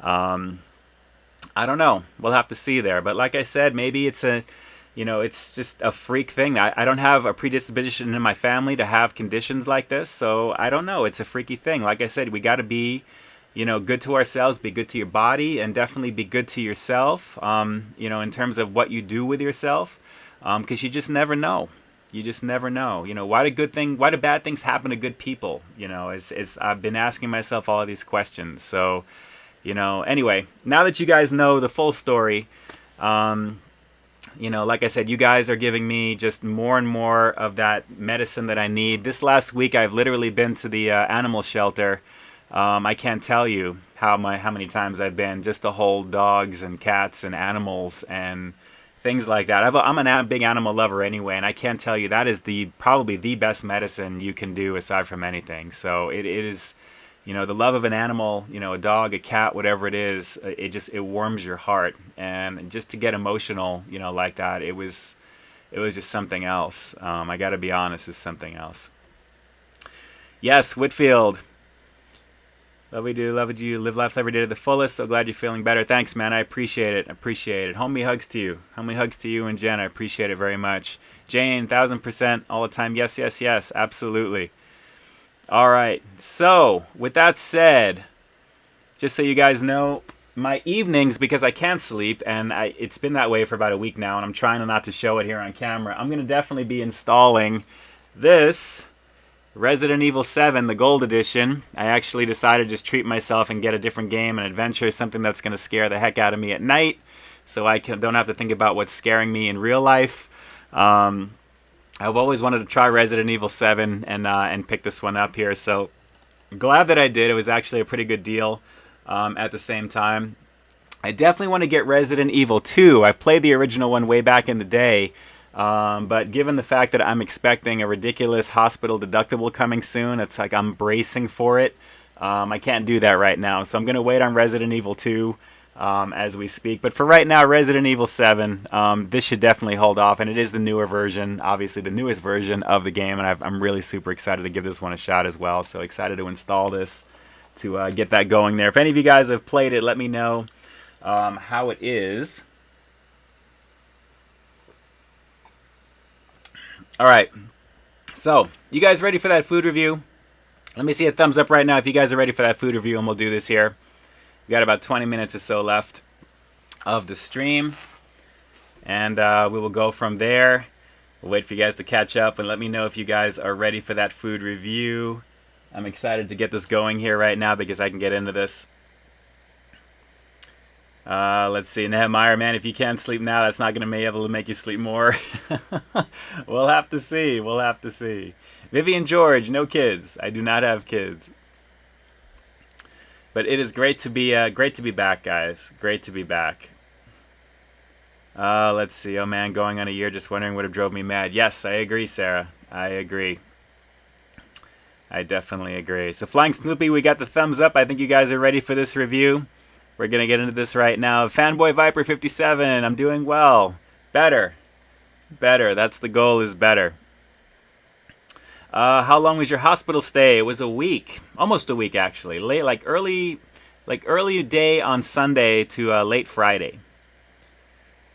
I don't know, we'll have to see there. But like I said, maybe it's it's just a freak thing. I don't have a predisposition in my family to have conditions like this, so I don't know, it's a freaky thing. Like I said, we got to be good to ourselves, be good to your body, and definitely be good to yourself, in terms of what you do with yourself, because you just never know. You just never know. Why do bad things happen to good people? I've been asking myself all of these questions. So, anyway, now that you guys know the full story, like I said, you guys are giving me just more and more of that medicine that I need. This last week, I've literally been to the animal shelter. I can't tell you how many times I've been just to hold dogs and cats and animals and things like that. I'm a big animal lover anyway, and I can't tell you, that is probably the best medicine you can do aside from anything. So it is, the love of an animal, a dog, a cat, whatever it is, it warms your heart. And just to get emotional, like that, it was just something else. I got to be honest, it's something else. Yes, Whitfield. Love you. Live life every day to the fullest. So glad you're feeling better. Thanks, man. I appreciate it. Homie hugs to you. Homie hugs to you and Jen. I appreciate it very much. Jane, 1000% all the time. Yes, absolutely. All right. So with that said, just so you guys know, my evenings, because I can't sleep, and it's been that way for about a week now, and I'm trying not to show it here on camera. I'm going to definitely be installing this Resident Evil 7, the Gold Edition. I actually decided to just treat myself and get a different game, an adventure, something that's going to scare the heck out of me at night, so I don't have to think about what's scaring me in real life. I've always wanted to try Resident Evil 7 and pick this one up here, so glad that I did. It was actually a pretty good deal at the same time. I definitely want to get Resident Evil 2. I've played the original one way back in the day, But given the fact that I'm expecting a ridiculous hospital deductible coming soon, it's like I'm bracing for it. I can't do that right now, so I'm going to wait on Resident Evil 2 as we speak. But for right now, Resident Evil 7, this should definitely hold off, and it is the newer version, obviously the newest version of the game, and I'm really super excited to give this one a shot as well. So excited to install this to get that going there. If any of you guys have played it, let me know how it is. All right, so you guys ready for that food review? Let me see a thumbs up right now if you guys are ready for that food review, and we'll do this here. We got about 20 minutes or so left of the stream, and we will go from there. We'll wait for you guys to catch up, and let me know if you guys are ready for that food review. I'm excited to get this going here right now because I can get into this. Let's see, Nehemiah, man, if you can't sleep now, that's not going to be able to make you sleep more. We'll have to see. We'll have to see. Vivian George, no kids. I do not have kids. But it is great to be back, guys. Great to be back. Let's see. Oh, man, going on a year, just wondering what have drove me mad. Yes, I agree, Sarah. I agree. I definitely agree. So, Flying Snoopy, we got the thumbs up. I think you guys are ready for this review. We're going to get into this right now. Fanboy Viper 57, I'm doing well. Better. Better. That's the goal, is better. How long was your hospital stay? It was a week. Almost a week, actually. Late, like early day on Sunday to late Friday.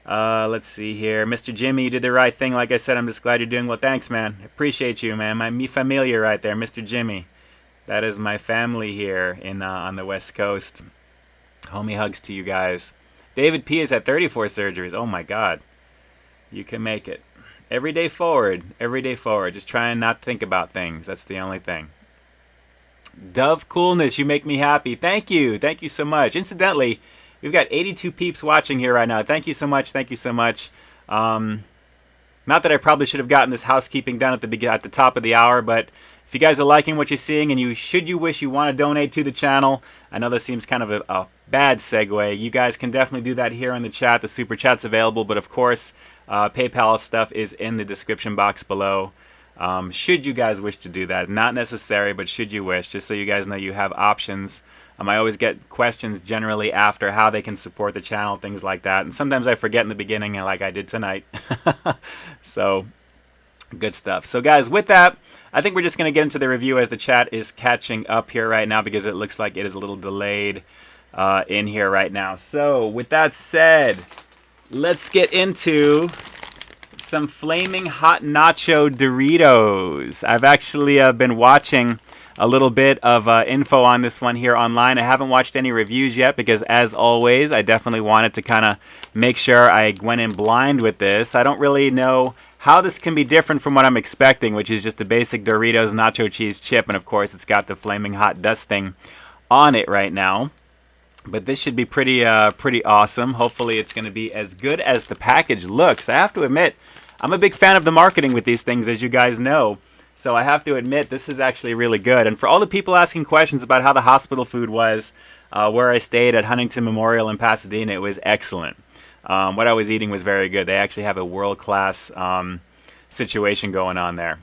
Let's see here. Mr. Jimmy, you did the right thing. Like I said, I'm just glad you're doing well. Thanks, man. Appreciate you, man. Mi familia right there, Mr. Jimmy. That is my family here in on the West Coast. Homie hugs to you guys. David P is at 34 surgeries. Oh, my God. You can make it. Every day forward. Every day forward. Just try and not think about things. That's the only thing. Dove Coolness, you make me happy. Thank you. Thank you so much. Incidentally, we've got 82 peeps watching here right now. Thank you so much. Thank you so much. Not that I probably should have gotten this housekeeping done at the top of the hour, but if you guys are liking what you're seeing and you wish you want to donate to the channel, I know this seems kind of a bad segue. You guys can definitely do that here in the chat. The super chat's available, but of course, PayPal stuff is in the description box below. Should you guys wish to do that, not necessary, but should you wish, just so you guys know you have options. I always get questions generally after how they can support the channel, things like that, and sometimes I forget in the beginning, like I did tonight. So, good stuff. So guys, with that, I think we're just going to get into the review as the chat is catching up here right now because it looks like it is a little delayed in here right now. So, with that said, let's get into some flaming hot nacho Doritos. I've actually been watching a little bit of info on this one here online. I haven't watched any reviews yet because, as always, I definitely wanted to kind of make sure I went in blind with this. I don't really know how this can be different from what I'm expecting, which is just a basic Doritos nacho cheese chip, and of course it's got the flaming hot dusting on it right now. But this should be pretty awesome. Hopefully it's going to be as good as the package looks. I have to admit, I'm a big fan of the marketing with these things, as you guys know. So I have to admit, this is actually really good. And for all the people asking questions about how the hospital food was, where I stayed at Huntington Memorial in Pasadena, it was excellent. What I was eating was very good. They actually have a world-class situation going on there.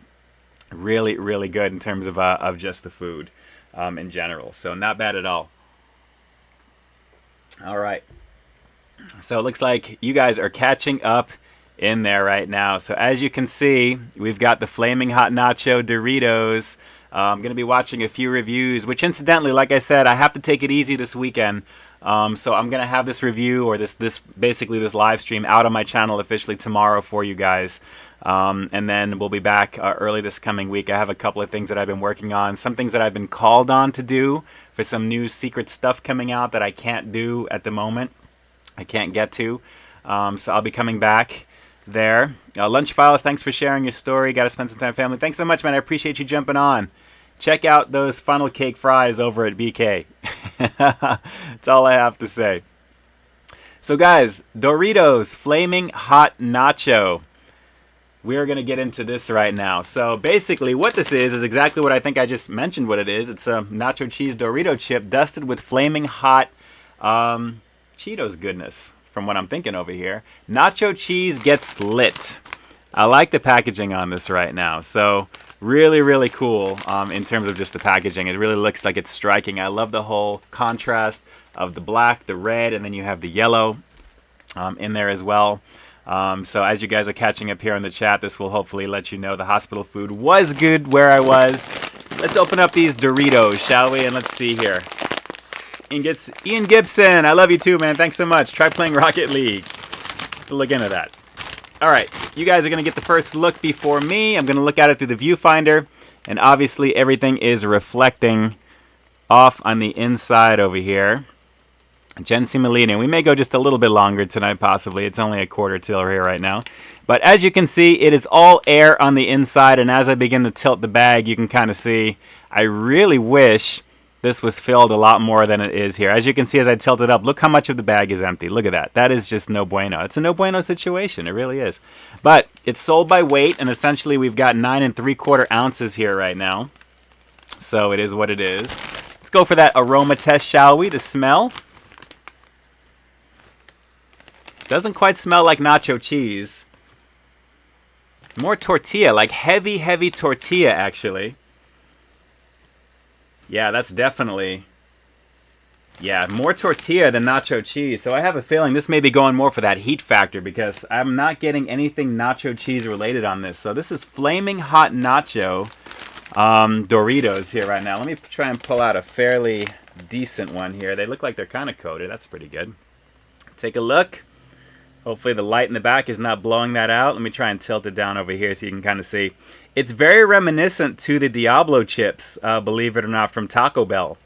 Really, really good in terms of just the food in general. So not bad at all. All right. So it looks like you guys are catching up in there right now. So as you can see, we've got the flaming hot nacho Doritos. I'm going to be watching a few reviews, which incidentally, like I said, I have to take it easy this weekend. So I'm going to have this review, or basically this live stream, out on my channel officially tomorrow for you guys. And then we'll be back early this coming week. I have a couple of things that I've been working on, some things that I've been called on to do for some new secret stuff coming out that I can't do at the moment. I can't get to. So I'll be coming back there. Lunch Files, thanks for sharing your story. Got to spend some time with family. Thanks so much, man. I appreciate you jumping on. Check out those funnel cake fries over at BK. That's all I have to say. So guys, Doritos Flaming Hot Nacho. We're going to get into this right now. So basically what this is exactly what I think I just mentioned what it is. It's a nacho cheese Dorito chip dusted with flaming hot Cheetos goodness, from what I'm thinking over here. Nacho cheese gets lit. I like the packaging on this right now. So really, really cool in terms of just the packaging. It really looks like it's striking. I love the whole contrast of the black, the red, and then you have the yellow in there as well. So as you guys are catching up here in the chat, this will hopefully let you know the hospital food was good where I was. Let's open up these Doritos, shall we? And let's see here. Ian Gibson, I love you too, man. Thanks so much. Try playing Rocket League. Look into that. All right, you guys are going to get the first look before me. I'm going to look at it through the viewfinder. And obviously everything is reflecting off on the inside over here. Jen C. Molina, we may go just a little bit longer tonight, possibly. It's only a quarter till here right now. But as you can see, it is all air on the inside. And as I begin to tilt the bag, you can kind of see, I really wish this was filled a lot more than it is here. As you can see, as I tilt it up, look how much of the bag is empty. Look at that. That is just no bueno. It's a no bueno situation. It really is. But it's sold by weight, and essentially we've got 9 3/4 ounces here right now. So it is what it is. Let's go for that aroma test, shall we? The smell. Doesn't quite smell like nacho cheese. More tortilla, like heavy, heavy tortilla, actually. Yeah, that's definitely, yeah, more tortilla than nacho cheese. So I have a feeling this may be going more for that heat factor because I'm not getting anything nacho cheese related on this. So this is Flaming Hot Nacho Doritos here right now. Let me try and pull out a fairly decent one here. They look like they're kind of coated. That's pretty good. Take a look. Hopefully the light in the back is not blowing that out. Let me try and tilt it down over here so you can kind of see. It's very reminiscent to the Diablo chips, believe it or not, from Taco Bell.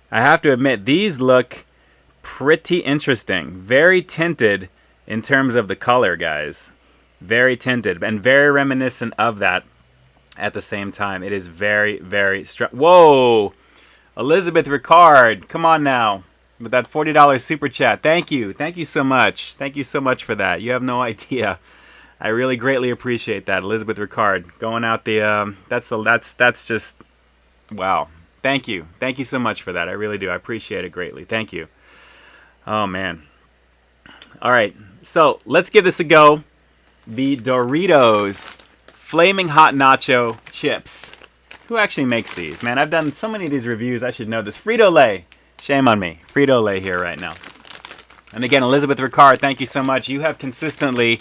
I have to admit, these look pretty interesting. Very tinted in terms of the color, guys. Very tinted and very reminiscent of that at the same time. It is very, very strong. Whoa! Elizabeth Rickard, come on now. With that $40 super chat. Thank you. Thank you so much. Thank you so much for that. You have no idea. I really greatly appreciate that. Elizabeth Rickard going out the that's just wow. Thank you. Thank you so much for that. I really do. I appreciate it greatly. Thank you. Oh man. All right. So, let's give this a go. The Doritos Flaming Hot Nacho Chips. Who actually makes these? Man, I've done so many of these reviews. I should know this. Frito-Lay. Shame on me. Frito-Lay here right now. And again, Elizabeth Rickard, thank you so much. You have consistently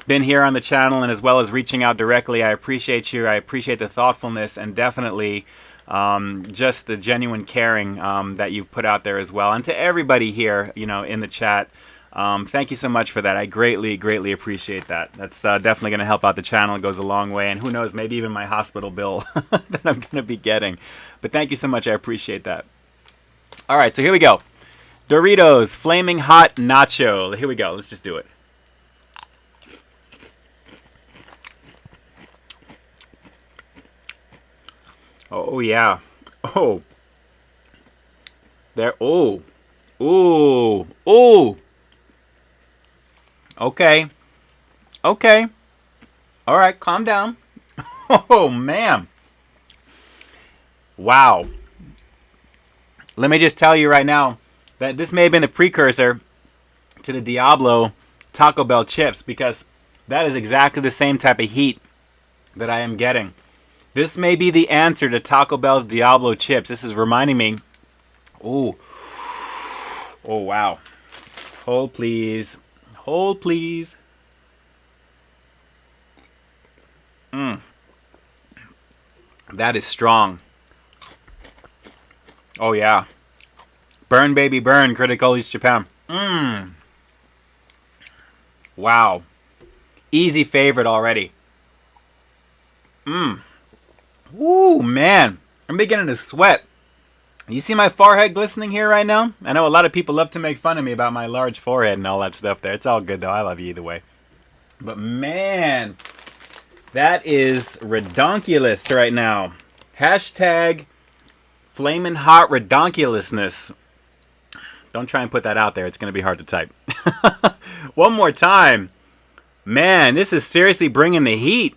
been here on the channel and as well as reaching out directly. I appreciate you. I appreciate the thoughtfulness and definitely just the genuine caring that you've put out there as well. And to everybody here, you know, in the chat, thank you so much for that. I greatly, greatly appreciate that. That's definitely going to help out the channel. It goes a long way. And who knows, maybe even my hospital bill that I'm going to be getting. But thank you so much. I appreciate that. All right, so here we go. Doritos Flaming Hot Nacho. Here we go. Let's just do it. Oh, yeah. Oh. There. Oh. Ooh. Ooh. Okay. Okay. All right, calm down. Oh, man. Wow. Let me just tell you right now that this may have been the precursor to the Diablo Taco Bell chips because that is exactly the same type of heat that I am getting. This may be the answer to Taco Bell's Diablo chips. This is reminding me. Ooh. Oh, wow. Hold, please. Hold, please. That is strong. Oh, yeah. Burn, baby, burn. Critical East Japan. Wow. Easy favorite already. Ooh, man. I'm beginning to sweat. You see my forehead glistening here right now? I know a lot of people love to make fun of me about my large forehead and all that stuff there. It's all good, though. I love you either way. But, man, that is redonkulous right now. Hashtag Flamin' Hot Redonkulousness. Don't try and put that out there. It's going to be hard to type. One more time. Man, this is seriously bringing the heat.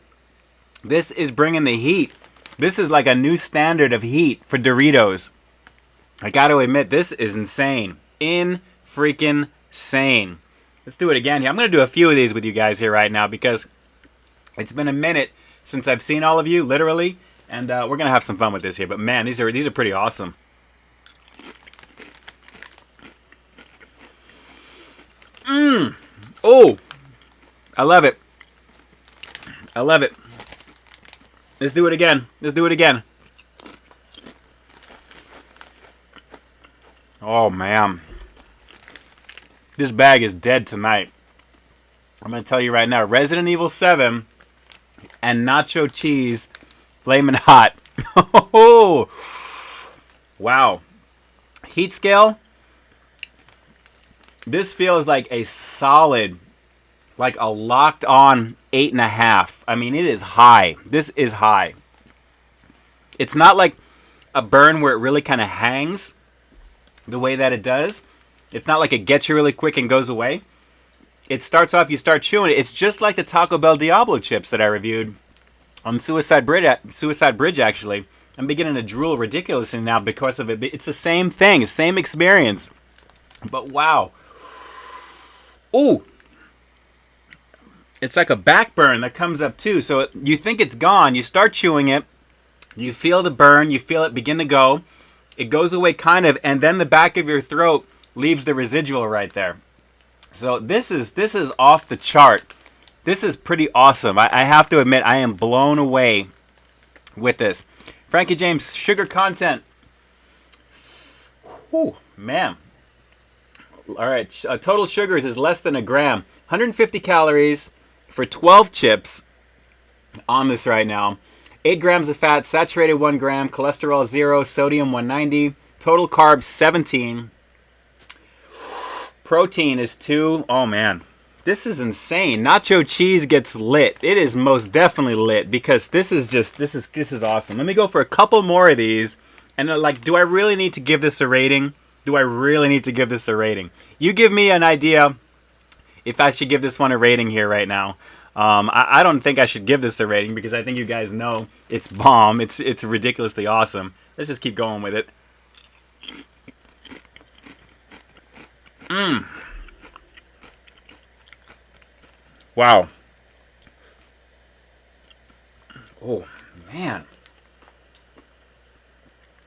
This is bringing the heat. This is like a new standard of heat for Doritos. I got to admit, this is insane. In-freaking-sane. Let's do it again here. I'm going to do a few of these with you guys here right now because It's been a minute since I've seen all of you, literally, and we're gonna have some fun with this here. But man, these are pretty awesome. Oh, I love it. I love it. Let's do it again. Let's do it again. Oh man, this bag is dead tonight. I'm gonna tell you right now, Resident Evil 7 and nacho cheese, flaming hot. Oh, wow. Heat scale. This feels like a solid, like a locked on 8.5. I mean, it is high. This is high. It's not like a burn where it really kind of hangs the way that it does. It's not like it gets you really quick and goes away. It starts off, you start chewing it. It's just like the Taco Bell Diablo chips that I reviewed on Suicide Bridge, actually. I'm beginning to drool ridiculously now because of it. It's the same thing, same experience. But wow. Ooh. It's like a back burn that comes up too. So you think it's gone. You start chewing it. You feel the burn. You feel it begin to go. It goes away kind of. And then the back of your throat leaves the residual right there. So this is off the chart. This is pretty awesome. I have to admit, I am blown away with this. Frankie James, sugar content. Whew, man. All right, total sugars is less than a gram. 150 calories for 12 chips on this right now. 8 grams of fat, saturated 1 gram, cholesterol 0, sodium 190, total carbs 17. Protein is 2. Oh man, this is insane. Nacho cheese gets lit. It is most definitely lit because this is awesome. Let me go for a couple more of these. And like, do I really need to give this a rating? Do I really need to give this a rating? You give me an idea if I should give this one a rating here right now. I don't think I should give this a rating because I think you guys know it's bomb. It's ridiculously awesome. Let's just keep going with it. Wow. Oh, man.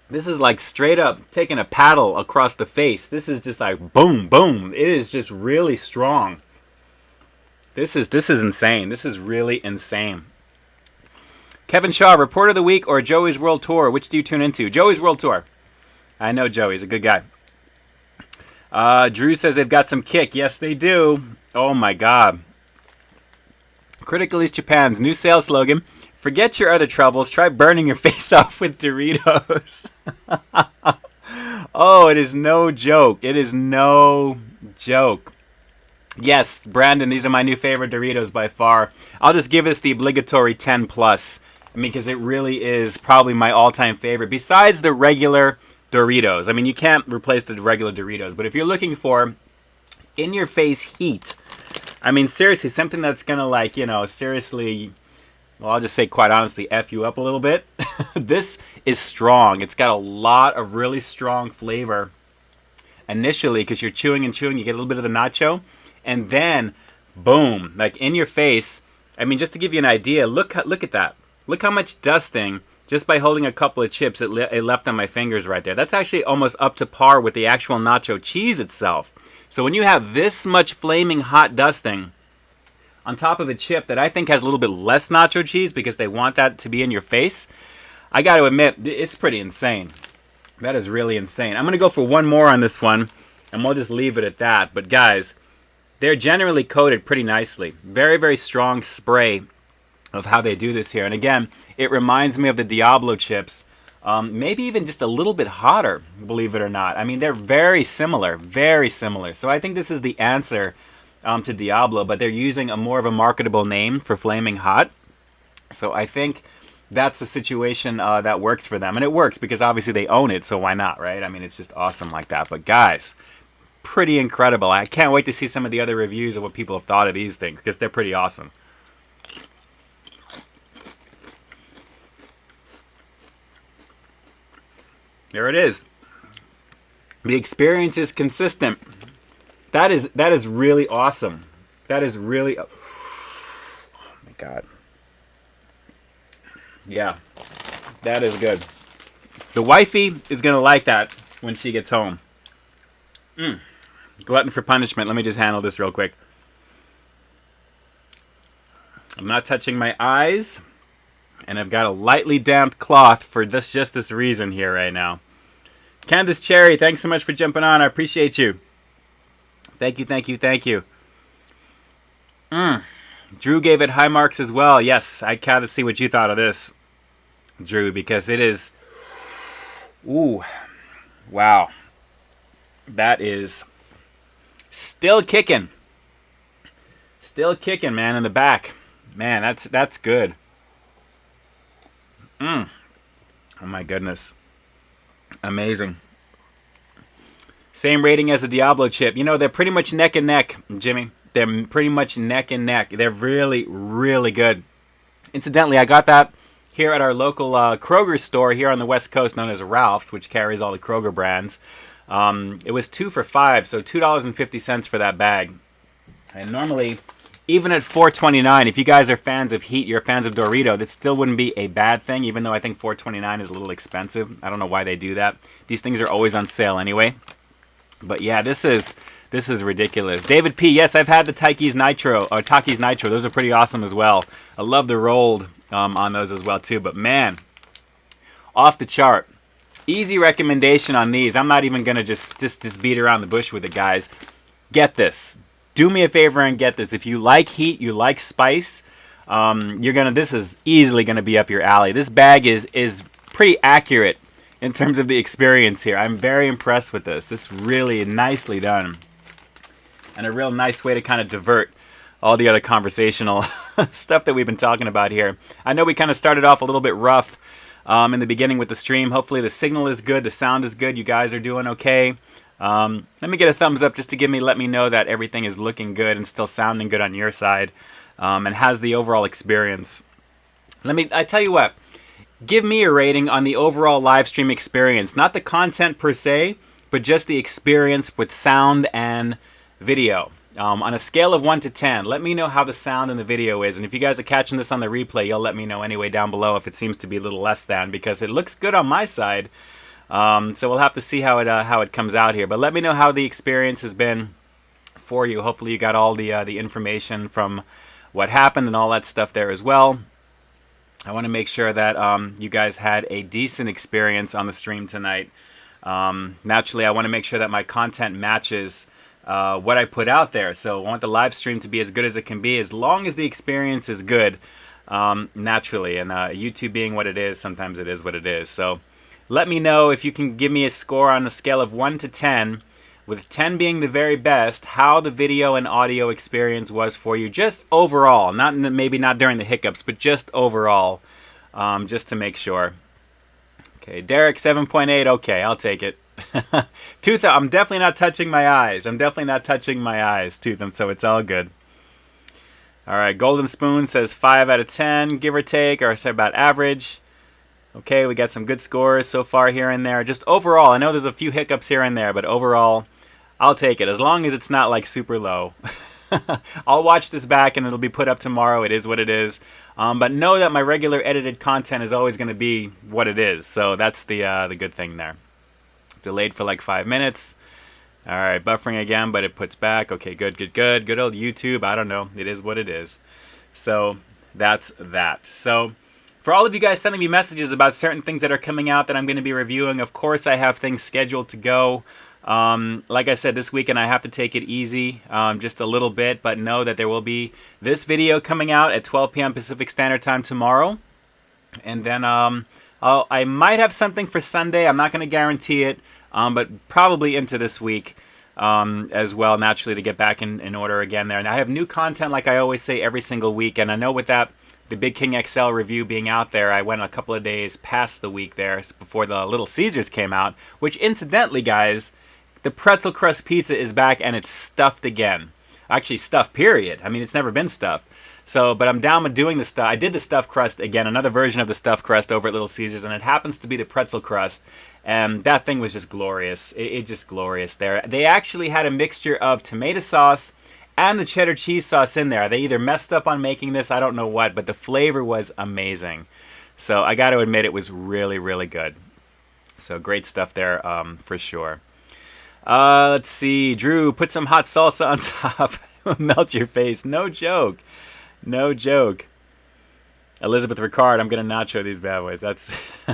This is like straight up taking a paddle across the face. This is just like boom, boom. It is just really strong. This is insane. This is really insane. Kevin Shaw, Report of the Week or Joey's World Tour? Which do you tune into? Joey's World Tour. I know Joey. He's a good guy. Drew says they've got some kick. Yes, they do. Oh, my God. Critical East Japan's new sales slogan, forget your other troubles, try burning your face off with Doritos. Oh, it is no joke. It is no joke. Yes, Brandon, these are my new favorite Doritos by far. I'll just give this the obligatory 10 plus. I mean, because it really is probably my all-time favorite. Besides the regular Doritos. I mean, you can't replace the regular Doritos. But if you're looking for in-your-face heat, I mean, seriously, something that's going to, like, you know, seriously, well, I'll just say quite honestly, F you up a little bit. This is strong. It's got a lot of really strong flavor initially because you're chewing and chewing. You get a little bit of the nacho. And then, boom, like in your face. I mean, just to give you an idea, look at that. Look how much dusting, just by holding a couple of chips, it left on my fingers right there. That's actually almost up to par with the actual nacho cheese itself. So when you have this much flaming hot dusting on top of a chip that I think has a little bit less nacho cheese because they want that to be in your face, I got to admit, it's pretty insane. That is really insane. I'm going to go for one more on this one, and we'll just leave it at that. But guys, they're generally coated pretty nicely. Very, very strong spray of how they do this here. And again, it reminds me of the Diablo chips. Maybe even just a little bit hotter, believe it or not. I mean, they're very similar, very similar. So I think this is the answer to Diablo, but they're using more of a marketable name for Flaming Hot. So I think that's the situation that works for them. And it works because obviously they own it, so why not, right? I mean, it's just awesome like that. But guys, pretty incredible. I can't wait to see some of the other reviews of what people have thought of these things because they're pretty awesome. There it is. The experience is consistent. That is really awesome. That is really... Oh my God. Yeah, that is good. The wifey is going to like that when she gets home. Glutton for punishment. Let me just handle this real quick. I'm not touching my eyes. And I've got a lightly damp cloth for just this reason here right now. Candace Cherry, thanks so much for jumping on. I appreciate you. Thank you, thank you, thank you. Drew gave it high marks as well. Yes, I gotta see what you thought of this, Drew, because it is... Ooh. Wow. That is still kicking. Still kicking, man, in the back. Man, that's good. Oh my goodness. Amazing. Same rating as the Diablo chip. You know, they're pretty much neck and neck, Jimmy. They're pretty much neck and neck. They're really, really good. Incidentally, I got that here at our local Kroger store here on the West Coast known as Ralph's, which carries all the Kroger brands. It was 2 for $5, so $2.50 for that bag. And normally, even at $4.29, if you guys are fans of Heat, you're fans of Dorito, that still wouldn't be a bad thing, even though I think $4.29 is a little expensive. I don't know why they do that. These things are always on sale anyway. But yeah, this is ridiculous. David P, yes, I've had the Takis Nitro. Those are pretty awesome as well. I love the rolled on those as well too. But man, off the chart. Easy recommendation on these. I'm not even gonna just beat around the bush with it, guys. Get this. Do me a favor and get this. If you like heat, you like spice, this is easily gonna be up your alley. This bag is pretty accurate in terms of the experience here. I'm very impressed with this. This is really nicely done. And a real nice way to kind of divert all the other conversational stuff that we've been talking about here. I know we kind of started off a little bit rough in the beginning with the stream. Hopefully the signal is good, the sound is good, you guys are doing okay. Let me get a thumbs up just to let me know that everything is looking good and still sounding good on your side, and has the overall experience. I tell you what, give me a rating on the overall live stream experience, not the content per se, but just the experience with sound and video. On a scale of 1 to 10, let me know how the sound and the video is. And if you guys are catching this on the replay, you'll let me know anyway down below if it seems to be a little less than, because it looks good on my side. So we'll have to see how it comes out here. But let me know how the experience has been for you. Hopefully you got all the information from what happened and all that stuff there as well. I want to make sure that you guys had a decent experience on the stream tonight. Naturally, I want to make sure that my content matches what I put out there. So I want the live stream to be as good as it can be, as long as the experience is good, naturally. And YouTube being what it is, sometimes it is what it is. So let me know if you can give me a score on a scale of 1 to 10, with 10 being the very best, how the video and audio experience was for you, just overall. Maybe not during the hiccups, but just overall, just to make sure. Okay, Derek 7.8. Okay, I'll take it. I'm definitely not touching my eyes. Tootham, so it's all good. All right, Golden Spoon says 5 out of 10, give or take, or say about average. Okay, we got some good scores so far here and there. Just overall, I know there's a few hiccups here and there, but overall, I'll take it, as long as it's not like super low. I'll watch this back and it'll be put up tomorrow. It is what it is. But know that my regular edited content is always going to be what it is. So that's the good thing there. Delayed for like 5 minutes. All right, buffering again, but it puts back. Okay, good. Good old YouTube. I don't know. It is what it is. So that's that. So for all of you guys sending me messages about certain things that are coming out that I'm going to be reviewing, of course I have things scheduled to go. Like I said, this weekend I have to take it easy, just a little bit, but know that there will be this video coming out at 12 p.m. Pacific Standard Time tomorrow. And then I might have something for Sunday. I'm not going to guarantee it, but probably into this week as well, naturally, to get back in order again there. And I have new content, like I always say, every single week. And I know with that, the Big King XL review being out there, I went a couple of days past the week there before the Little Caesars came out, which incidentally, guys, the pretzel crust pizza is back and it's stuffed again. Actually, stuffed, period. I mean, it's never been stuffed. So, but I'm down with doing the stuff. I did the stuffed crust again, another version of the stuffed crust over at Little Caesars, and it happens to be the pretzel crust. And that thing was just glorious. It's just glorious there. They actually had a mixture of tomato sauce and the cheddar cheese sauce in there. They either messed up on making this, I don't know what, but the flavor was amazing. So I got to admit, it was really, really good. So great stuff there, for sure. Let's see. Drew, put some hot salsa on top. Melt your face. No joke. No joke. Elizabeth Rickard, I'm going to nacho these bad boys. That's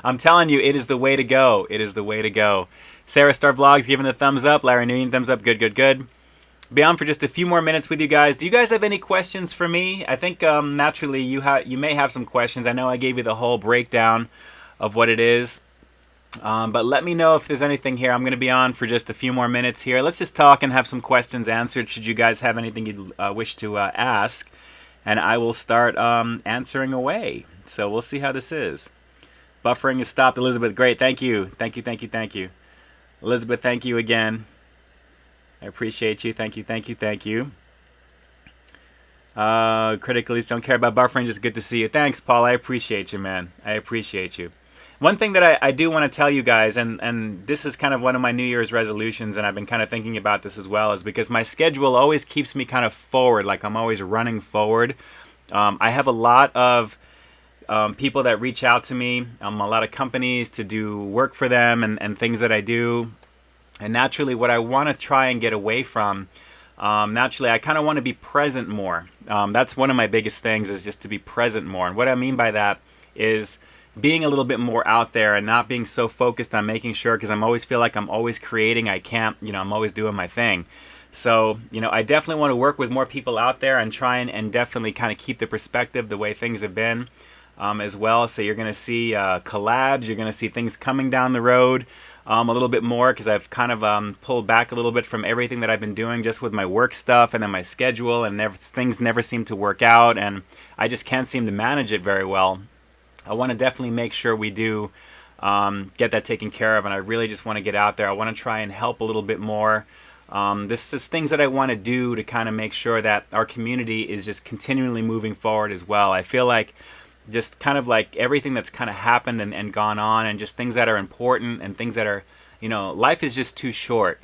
I'm telling you, it is the way to go. It is the way to go. Sarah Star Vlogs giving the thumbs up. Larry Nguyen, thumbs up. Good, good, good. Be on for just a few more minutes with you guys. Do you guys have any questions for me? I think naturally you may have some questions. I know I gave you the whole breakdown of what it is. But let me know if there's anything here. I'm going to be on for just a few more minutes here. Let's just talk and have some questions answered should you guys have anything you wish to ask. And I will start answering away. So we'll see how this is. Buffering is stopped. Elizabeth, great. Thank you. Thank you, thank you, thank you. Elizabeth, thank you again. I appreciate you. Thank you, thank you, thank you. Critically, don't care about buffering. Just good to see you. Thanks, Paul. I appreciate you, man. I appreciate you. One thing that I do want to tell you guys, and this is kind of one of my New Year's resolutions, and I've been kind of thinking about this as well, is because my schedule always keeps me kind of forward, like I'm always running forward. I have a lot of people that reach out to me, a lot of companies to do work for them and things that I do. And naturally, what I want to try and get away from, naturally, I kind of want to be present more. That's one of my biggest things, is just to be present more. And what I mean by that is being a little bit more out there and not being so focused on making sure, because I always feel like I'm always creating. I can't, I'm always doing my thing. So, I definitely want to work with more people out there and try and definitely kind of keep the perspective the way things have been as well. So you're going to see collabs, you're going to see things coming down the road a little bit more, because I've kind of pulled back a little bit from everything that I've been doing just with my work stuff and then my schedule, and things never seem to work out, and I just can't seem to manage it very well. I want to definitely make sure we do get that taken care of, and I really just want to get out there. I want to try and help a little bit more. This is things that I want to do to kind of make sure that our community is just continually moving forward as well. I feel like just kind of like everything that's kind of happened and gone on, and just things that are important and things that are, life is just too short,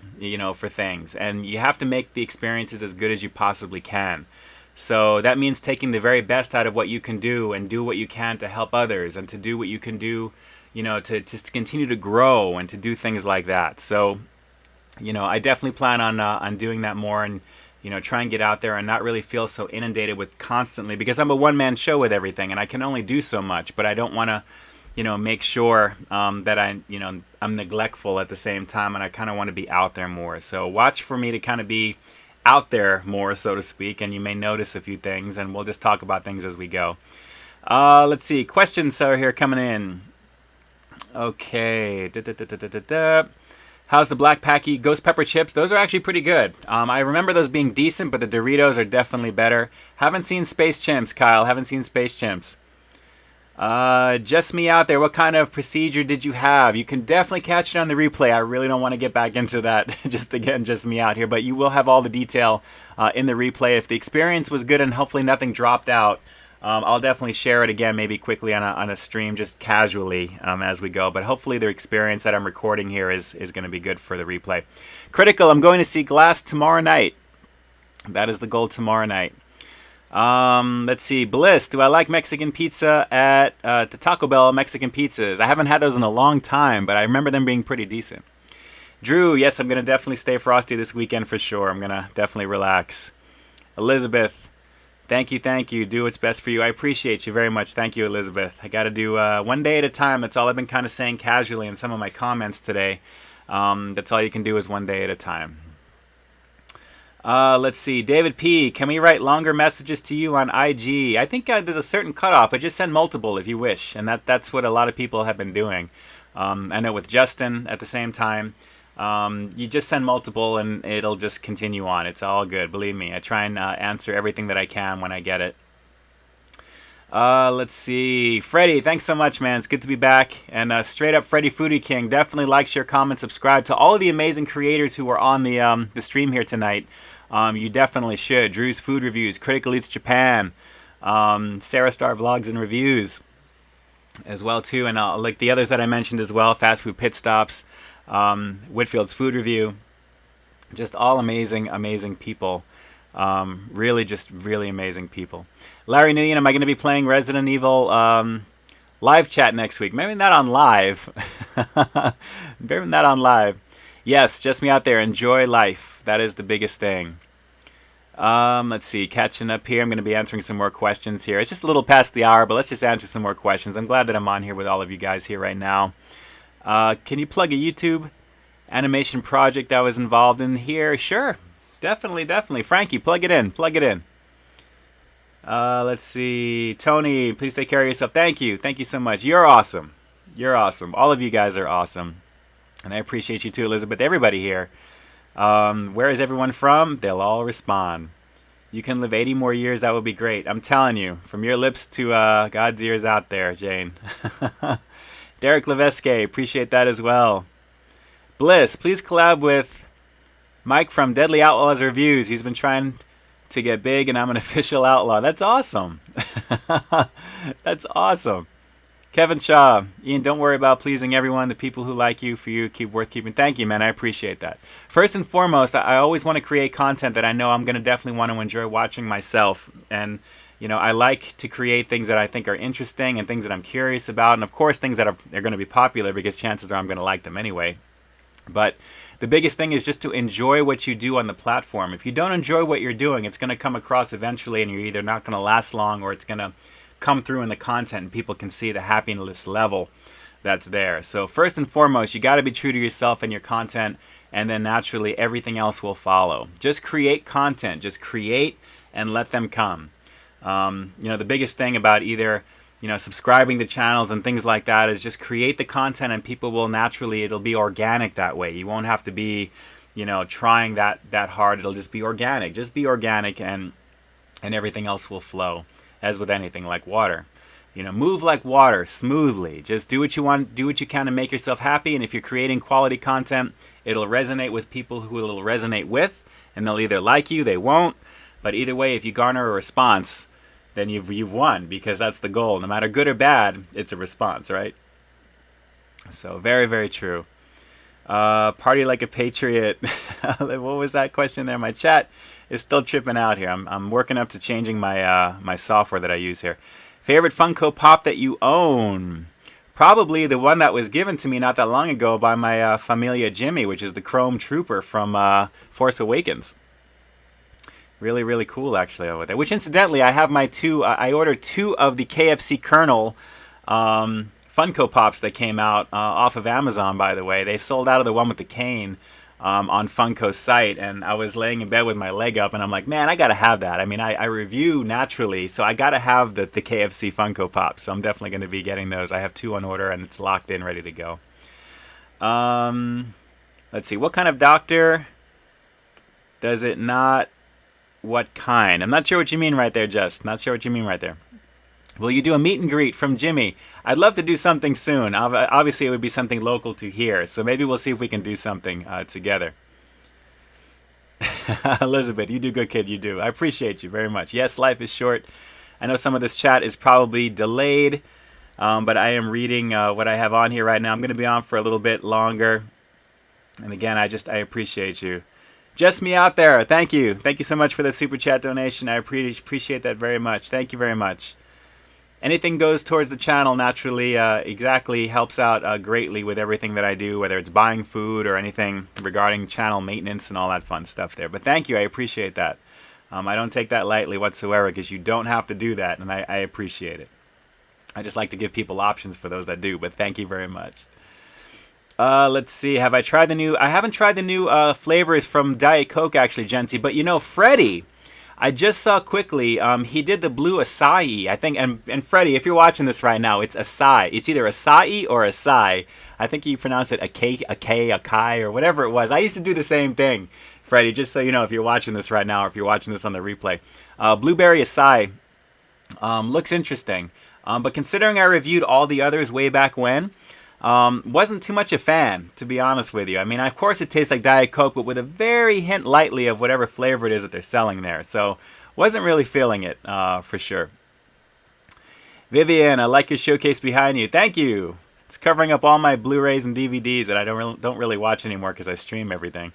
for things, and you have to make the experiences as good as you possibly can. So that means taking the very best out of what you can do and do what you can to help others, and to do what you can do, to just continue to grow and to do things like that. So, I definitely plan on doing that more, and, try and get out there and not really feel so inundated with constantly, because I'm a one-man show with everything and I can only do so much, but I don't want to, make sure that I'm neglectful at the same time, and I kind of want to be out there more. So watch for me to kind of be out there more, so to speak, and you may notice a few things, and we'll just talk about things as we go. Let's see, questions are here coming in. Okay. How's the Black Packy Ghost Pepper chips? Those are actually pretty good. I remember those being decent, but the Doritos are definitely better. Haven't seen Space Chimps, Kyle. Haven't seen Space Chimps. Just me out there. What kind of procedure did you have? You can definitely catch it on the replay. I really don't want to get back into that. Just again, just me out here. But you will have all the detail in the replay. If the experience was good and hopefully nothing dropped out, I'll definitely share it again, maybe quickly on a stream, just casually as we go. But hopefully the experience that I'm recording here is going to be good for the replay. Critical, I'm going to see Glass tomorrow night. That is the goal, tomorrow night. Let's see. Bliss, do I like Mexican pizza at the Taco Bell Mexican pizzas? I haven't had those in a long time, but I remember them being pretty decent. Drew, yes, I'm going to definitely stay frosty this weekend for sure. I'm going to definitely relax. Elizabeth, thank you. Do what's best for you. I appreciate you very much. Thank you, Elizabeth. I got to do one day at a time. That's all I've been kind of saying casually in some of my comments today. That's all you can do, is one day at a time. Let's see. David P., can we write longer messages to you on IG? I think there's a certain cutoff, but just send multiple if you wish. And that's what a lot of people have been doing. I know with Justin at the same time. You just send multiple and it'll just continue on. It's all good. Believe me. I try and answer everything that I can when I get it. Let's see. Freddie, thanks so much, man. It's good to be back. And straight up Freddie Foodie King. Definitely like, share, comment, subscribe to all of the amazing creators who are on the stream here tonight. You definitely should. Drew's Food Reviews, Critical Eats Japan, Sarah Star Vlogs and Reviews as well too, and like the others that I mentioned as well, Fast Food Pit Stops, Whitfield's Food Review, just all amazing people. Really amazing people. Larry Nguyen, am I going to be playing Resident Evil Live chat next week. Maybe not on live. Maybe not on live. Yes, just me out there. Enjoy life. That is the biggest thing. Let's see. Catching up here. I'm going to be answering some more questions here. It's just a little past the hour, but let's just answer some more questions. I'm glad that I'm on here with all of you guys here right now. Can you plug a YouTube animation project I was involved in here? Sure. Definitely. Frankie, plug it in. Let's see. Tony, please take care of yourself. Thank you so much. You're awesome. All of you guys are awesome, and I appreciate you too, Elizabeth. Everybody here. Where is everyone from? They'll all respond. You can live 80 more years. That would be great. I'm telling you, from your lips to God's ears out there, Jane. Derek Levesque, appreciate that as well. Bliss, please collab with Mike from Deadly Outlaws Reviews. He's been trying to get big, and I'm an official outlaw. That's awesome. That's awesome. Kevin Shaw, Ian, don't worry about pleasing everyone. The people who like you, for you, keep worth keeping. Thank you, man. I appreciate that. First and foremost, I always want to create content that I know I'm going to definitely want to enjoy watching myself. And, you know, I like to create things that I think are interesting and things that I'm curious about. And, of course, things that are going to be popular because chances are I'm going to like them anyway. But the biggest thing is just to enjoy what you do on the platform. If you don't enjoy what you're doing, it's going to come across eventually, and you're either not going to last long or it's going to come through in the content and people can see the happiness level that's there. So first and foremost, you got to be true to yourself and your content, and then naturally everything else will follow. Just create content. Just create and let them come. You know, the biggest thing about either, you know, subscribing to channels and things like that is just create the content, and people will naturally, it'll be organic that way. You won't have to be, you know, trying that hard. It'll just be organic. Just be organic, and everything else will flow. As with anything, like water. You know, move like water, smoothly. Just do what you want, do what you can to make yourself happy, and if you're creating quality content, it'll resonate with people who it'll resonate with, and they'll either like you, they won't, but either way, if you garner a response, then you've won, because that's the goal. No matter good or bad, it's a response, right? So, very, very true. Party like a patriot. What was that question there? My chat is still tripping out here. I'm working up to changing my my software that I use here. Favorite Funko Pop that you own? Probably the one that was given to me not that long ago by my Familia Jimmy, which is the Chrome Trooper from Force Awakens. Really, really cool, actually, over there. Which, incidentally, I have my two. I ordered 2 of the KFC Colonel Funko Pops that came out off of Amazon, by the way. They sold out of the one with the cane on Funko's site, and I was laying in bed with my leg up, and I'm like, man, I gotta have that. I mean, I review naturally, so I gotta have the KFC Funko Pop, so I'm definitely going to be getting those. I have 2 on order, and it's locked in, ready to go. Let's see, what kind of doctor does it not? What kind? I'm not sure what you mean right there, Just. Not sure what you mean right there. Will you do a meet and greet from Jimmy? I'd love to do something soon. Obviously, it would be something local to here. So maybe we'll see if we can do something together. Elizabeth, you do good, kid. You do. I appreciate you very much. Yes, life is short. I know some of this chat is probably delayed, but I am reading what I have on here right now. I'm going to be on for a little bit longer. And again, I appreciate you. Just me out there. Thank you. Thank you so much for that super chat donation. I appreciate that very much. Thank you very much. Anything goes towards the channel naturally, exactly, helps out greatly with everything that I do, whether it's buying food or anything regarding channel maintenance and all that fun stuff there. But thank you, I appreciate that. I don't take that lightly whatsoever, because you don't have to do that, and I appreciate it. I just like to give people options for those that do, but thank you very much. Let's see, have I tried the new... I haven't tried the new flavors from Diet Coke, actually, Jency, but you know, Freddie... I just saw quickly, he did the blue acai, I think, and Freddie, if you're watching this right now, it's acai. It's either acai or acai. I think you pronounce it acai, or whatever it was. I used to do the same thing, Freddie, just so you know, if you're watching this right now, or if you're watching this on the replay. Blueberry acai looks interesting, but considering I reviewed all the others way back when, wasn't too much a fan, to be honest with you. I mean, of course it tastes like Diet Coke, but with a very hint lightly of whatever flavor it is that they're selling there. So, wasn't really feeling it, for sure. Vivian, I like your showcase behind you. Thank you. It's covering up all my Blu-rays and DVDs that I don't really watch anymore because I stream everything,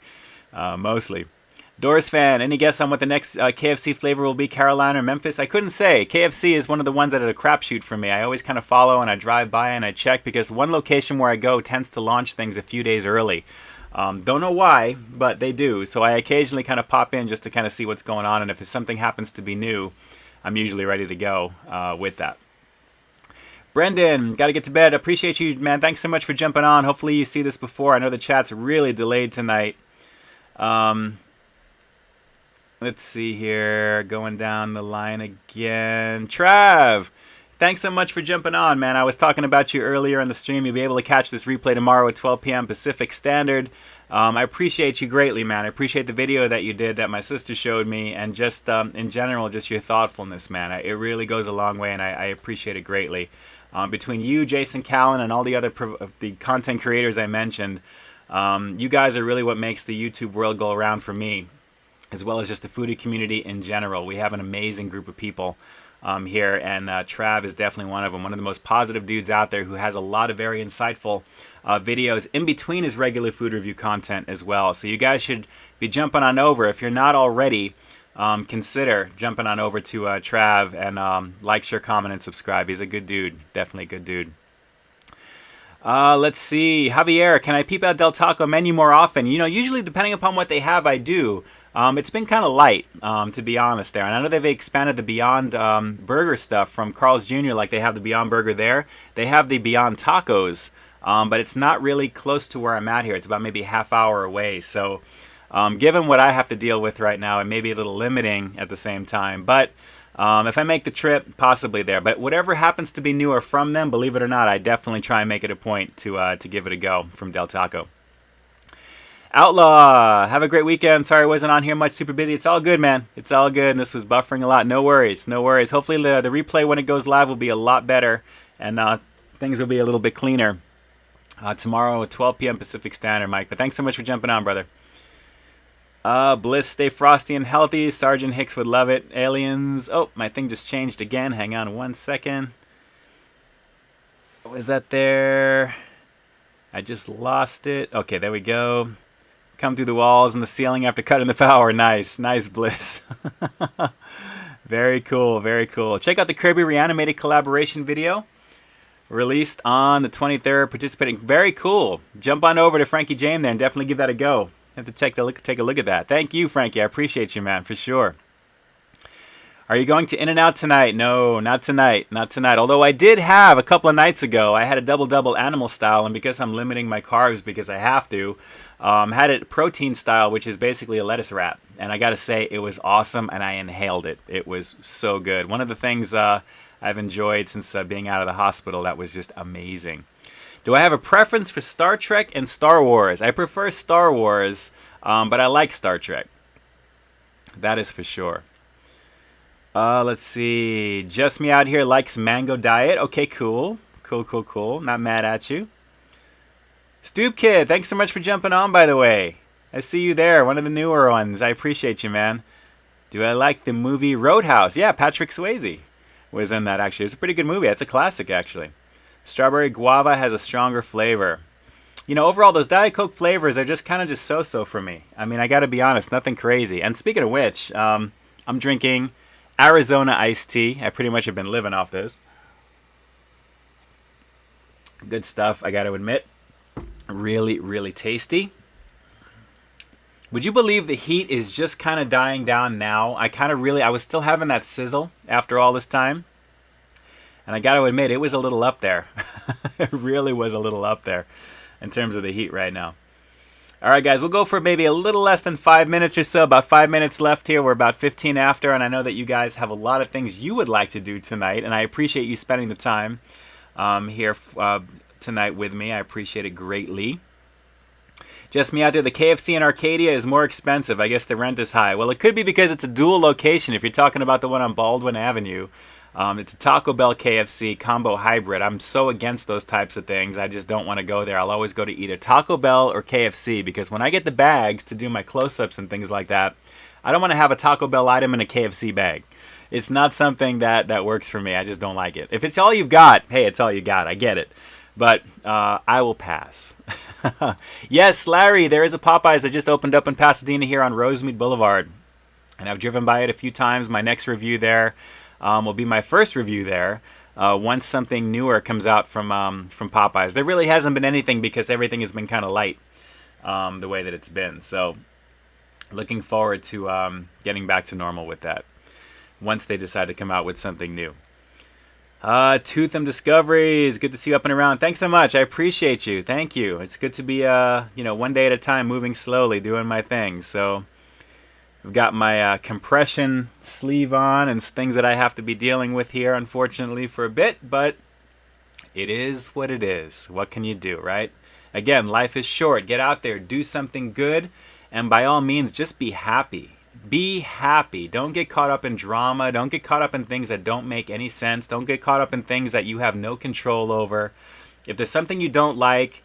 mostly. Doris fan, any guess on what the next KFC flavor will be, Carolina or Memphis? I couldn't say. KFC is one of the ones that are a crapshoot for me. I always kind of follow and I drive by and I check because one location where I go tends to launch things a few days early. Don't know why, but they do. So I occasionally kind of pop in just to kind of see what's going on, and if something happens to be new, I'm usually ready to go with that. Brendan, got to get to bed. Appreciate you, man. Thanks so much for jumping on. Hopefully you see this before. I know the chat's really delayed tonight. Let's see here. Going down the line again. Trav, thanks so much for jumping on, man. I was talking about you earlier in the stream. You'll be able to catch this replay tomorrow at 12 p.m. Pacific Standard. I appreciate you greatly, man. I appreciate the video that you did that my sister showed me, and just in general, just your thoughtfulness, man. It really goes a long way, and I appreciate it greatly. Between you, Jason Callan, and all the other the content creators I mentioned, you guys are really what makes the YouTube world go around for me, as well as just the foodie community in general. We have an amazing group of people here, and Trav is definitely one of them. One of the most positive dudes out there who has a lot of very insightful videos in between his regular food review content as well. So you guys should be jumping on over. If you're not already, consider jumping on over to Trav and like, share, comment, and subscribe. He's a good dude. Definitely a good dude. Let's see. Javier, can I peep out Del Taco menu more often? You know, usually depending upon what they have, I do. It's been kind of light, to be honest there. And I know they've expanded the Beyond Burger stuff from Carl's Jr. Like they have the Beyond Burger there. They have the Beyond Tacos, but it's not really close to where I'm at here. It's about maybe a half hour away. So given what I have to deal with right now, it may be a little limiting at the same time. But if I make the trip, possibly there. But whatever happens to be newer from them, believe it or not, I definitely try and make it a point to give it a go from Del Taco. Outlaw, have a great weekend. Sorry I wasn't on here much, super busy. It's all good, man. It's all good, and this was buffering a lot. No worries, no worries. Hopefully the replay when it goes live will be a lot better, and things will be a little bit cleaner tomorrow at 12 p.m. Pacific Standard, Mike. But thanks so much for jumping on, brother. Bliss, stay frosty and healthy. Sergeant Hicks would love it. Aliens. Oh, my thing just changed again. Hang on 1 second. Was that there? I just lost it. Okay, there we go. Come through the walls and the ceiling after cutting the power. Nice. Nice, Bliss. Very cool. Very cool. Check out the Kirby Reanimated collaboration video. Released on the 23rd. Participating. Very cool. Jump on over to Frankie James there and definitely give that a go. Have to take a look at that. Thank you, Frankie. I appreciate you, man, for sure. Are you going to In-N-Out tonight? No, not tonight. Not tonight. Although I did have a couple of nights ago, I had a double animal style, and because I'm limiting my carbs because I have to, had it protein style, which is basically a lettuce wrap. And I got to say, it was awesome, and I inhaled it. It was so good. One of the things I've enjoyed since being out of the hospital that was just amazing. Do I have a preference for Star Trek and Star Wars? I prefer Star Wars, but I like Star Trek. That is for sure. Let's see. Just Me Out Here likes mango diet. Okay, cool. Cool. Not mad at you. Stoop Kid, thanks so much for jumping on, by the way. I see you there, one of the newer ones. I appreciate you, man. Do I like the movie Roadhouse? Yeah, Patrick Swayze was in that, actually. It's a pretty good movie. It's a classic, actually. Strawberry guava has a stronger flavor. You know, overall, those Diet Coke flavors are just kind of just so-so for me. I mean, I got to be honest, nothing crazy. And speaking of which, I'm drinking Arizona iced tea. I pretty much have been living off this. Good stuff, I got to admit. Really, really tasty. Would you believe the heat is just kind of dying down now? I was still having that sizzle after all this time. And I got to admit, it was a little up there. It really was a little up there in terms of the heat right now. All right, guys, we'll go for maybe a little less than 5 minutes or so. About 5 minutes left here. We're about 15 after, and I know that you guys have a lot of things you would like to do tonight, and I appreciate you spending the time here tonight with me. I appreciate it greatly. Just Me Out There, the KFC in Arcadia is more expensive. I guess the rent is high. Well, it could be because it's a dual location. If you're talking about the one on Baldwin Avenue, it's a Taco Bell KFC combo hybrid. I'm so against those types of things. I just don't want to go there. I'll always go to either Taco Bell or KFC because when I get the bags to do my close-ups and things like that, I don't want to have a Taco Bell item in a KFC bag. It's not something that works for me. I just don't like it. If it's all you've got, hey, it's all you got. I get it. But I will pass. Yes, Larry, there is a Popeyes that just opened up in Pasadena here on Rosemead Boulevard. And I've driven by it a few times. My next review there will be my first review there once something newer comes out from Popeyes. There really hasn't been anything because everything has been kind of light the way that it's been. So looking forward to getting back to normal with that once they decide to come out with something new. Tootham Discoveries, good to see you up and around. Thanks so much. I appreciate you. Thank you. It's good to be, one day at a time, moving slowly, doing my thing. So I've got my compression sleeve on and things that I have to be dealing with here, unfortunately, for a bit. But it is what it is. What can you do, right? Again, life is short. Get out there, do something good, and by all means, just be happy. Be happy. Don't get caught up in drama. Don't get caught up in things that don't make any sense. Don't get caught up in things that you have no control over. If there's something you don't like,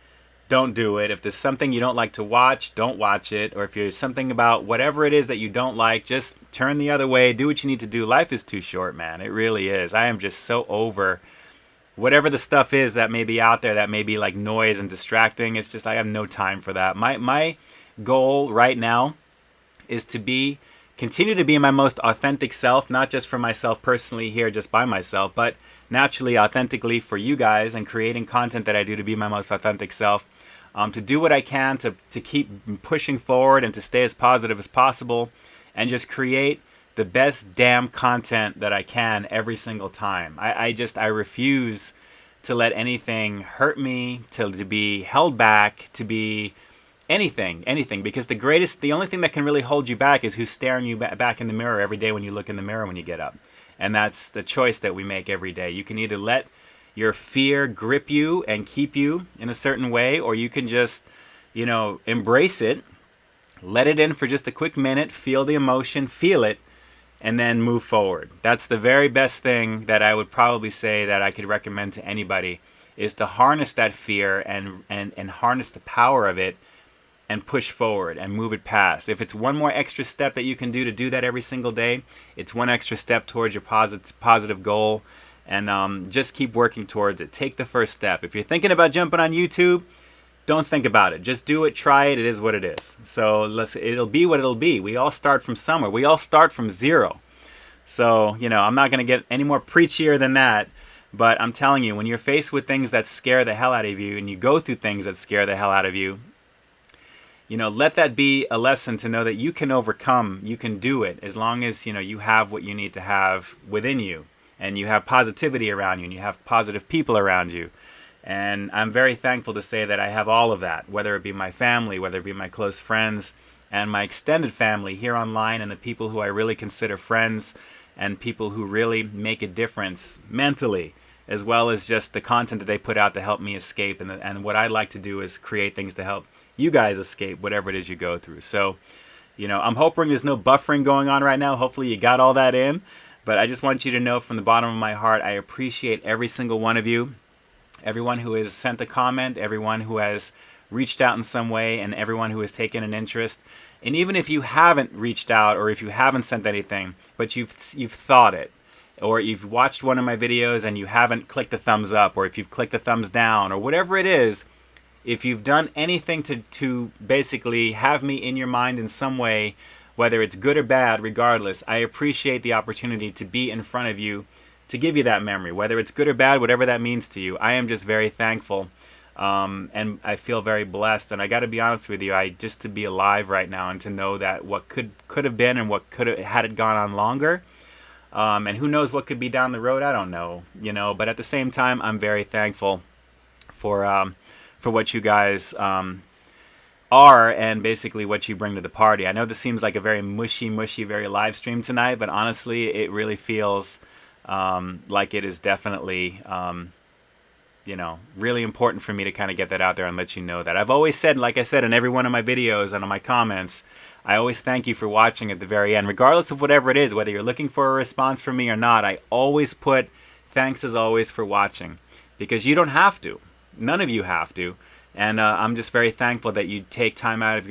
don't do it. If there's something you don't like to watch, don't watch it. Or if there's something about whatever it is that you don't like, just turn the other way. Do what you need to do. Life is too short, man. It really is. I am just so over whatever the stuff is that may be out there that may be like noise and distracting. It's just I have no time for that. My goal right now is to continue to be my most authentic self, not just for myself personally here just by myself, but naturally, authentically for you guys and creating content that I do to be my most authentic self, to do what I can to keep pushing forward and to stay as positive as possible and just create the best damn content that I can every single time. I refuse to let anything hurt me, to be held back, to be anything, because the only thing that can really hold you back is who's staring you back in the mirror every day when you look in the mirror when you get up. And that's the choice that we make every day. You can either let your fear grip you and keep you in a certain way, or you can just, embrace it, let it in for just a quick minute, feel the emotion, feel it, and then move forward. That's the very best thing that I would probably say that I could recommend to anybody, is to harness that fear and harness the power of it and push forward and move it past. If it's one more extra step that you can do that every single day, it's one extra step towards your positive goal, and just keep working towards it. Take the first step. If you're thinking about jumping on YouTube, don't think about it. Just do it, try it. It is what it is. So it'll be what it'll be. We all start from somewhere. We all start from zero. So, I'm not going to get any more preachier than that, but I'm telling you, when you're faced with things that scare the hell out of you and you go through things that scare the hell out of you, let that be a lesson to know that you can overcome, you can do it, as long as, you have what you need to have within you, and you have positivity around you, and you have positive people around you. And I'm very thankful to say that I have all of that, whether it be my family, whether it be my close friends, and my extended family here online, and the people who I really consider friends, and people who really make a difference mentally, as well as just the content that they put out to help me escape. And what I like to do is create things to help you guys escape whatever it is you go through. So, I'm hoping there's no buffering going on right now. Hopefully you got all that in. But I just want you to know from the bottom of my heart, I appreciate every single one of you. Everyone who has sent a comment, everyone who has reached out in some way, and everyone who has taken an interest. And even if you haven't reached out or if you haven't sent anything, but you've thought it, or you've watched one of my videos and you haven't clicked the thumbs up, or if you've clicked the thumbs down, or whatever it is, if you've done anything to basically have me in your mind in some way, whether it's good or bad, regardless, I appreciate the opportunity to be in front of you to give you that memory, whether it's good or bad, whatever that means to you. I am just very thankful, and I feel very blessed. And I got to be honest with you, just to be alive right now and to know that what could have been and what could have had it gone on longer, and who knows what could be down the road, I don't know, But at the same time, I'm very thankful for what you guys are, and basically what you bring to the party. I know this seems like a very mushy, very live stream tonight, but honestly, it really feels like it is definitely, really important for me to kind of get that out there and let you know that. I've always said, like I said in every one of my videos and on my comments, I always thank you for watching at the very end, regardless of whatever it is, whether you're looking for a response from me or not. I always put thanks as always for watching, because you don't have to. None of you have to, and I'm just very thankful that you take time out of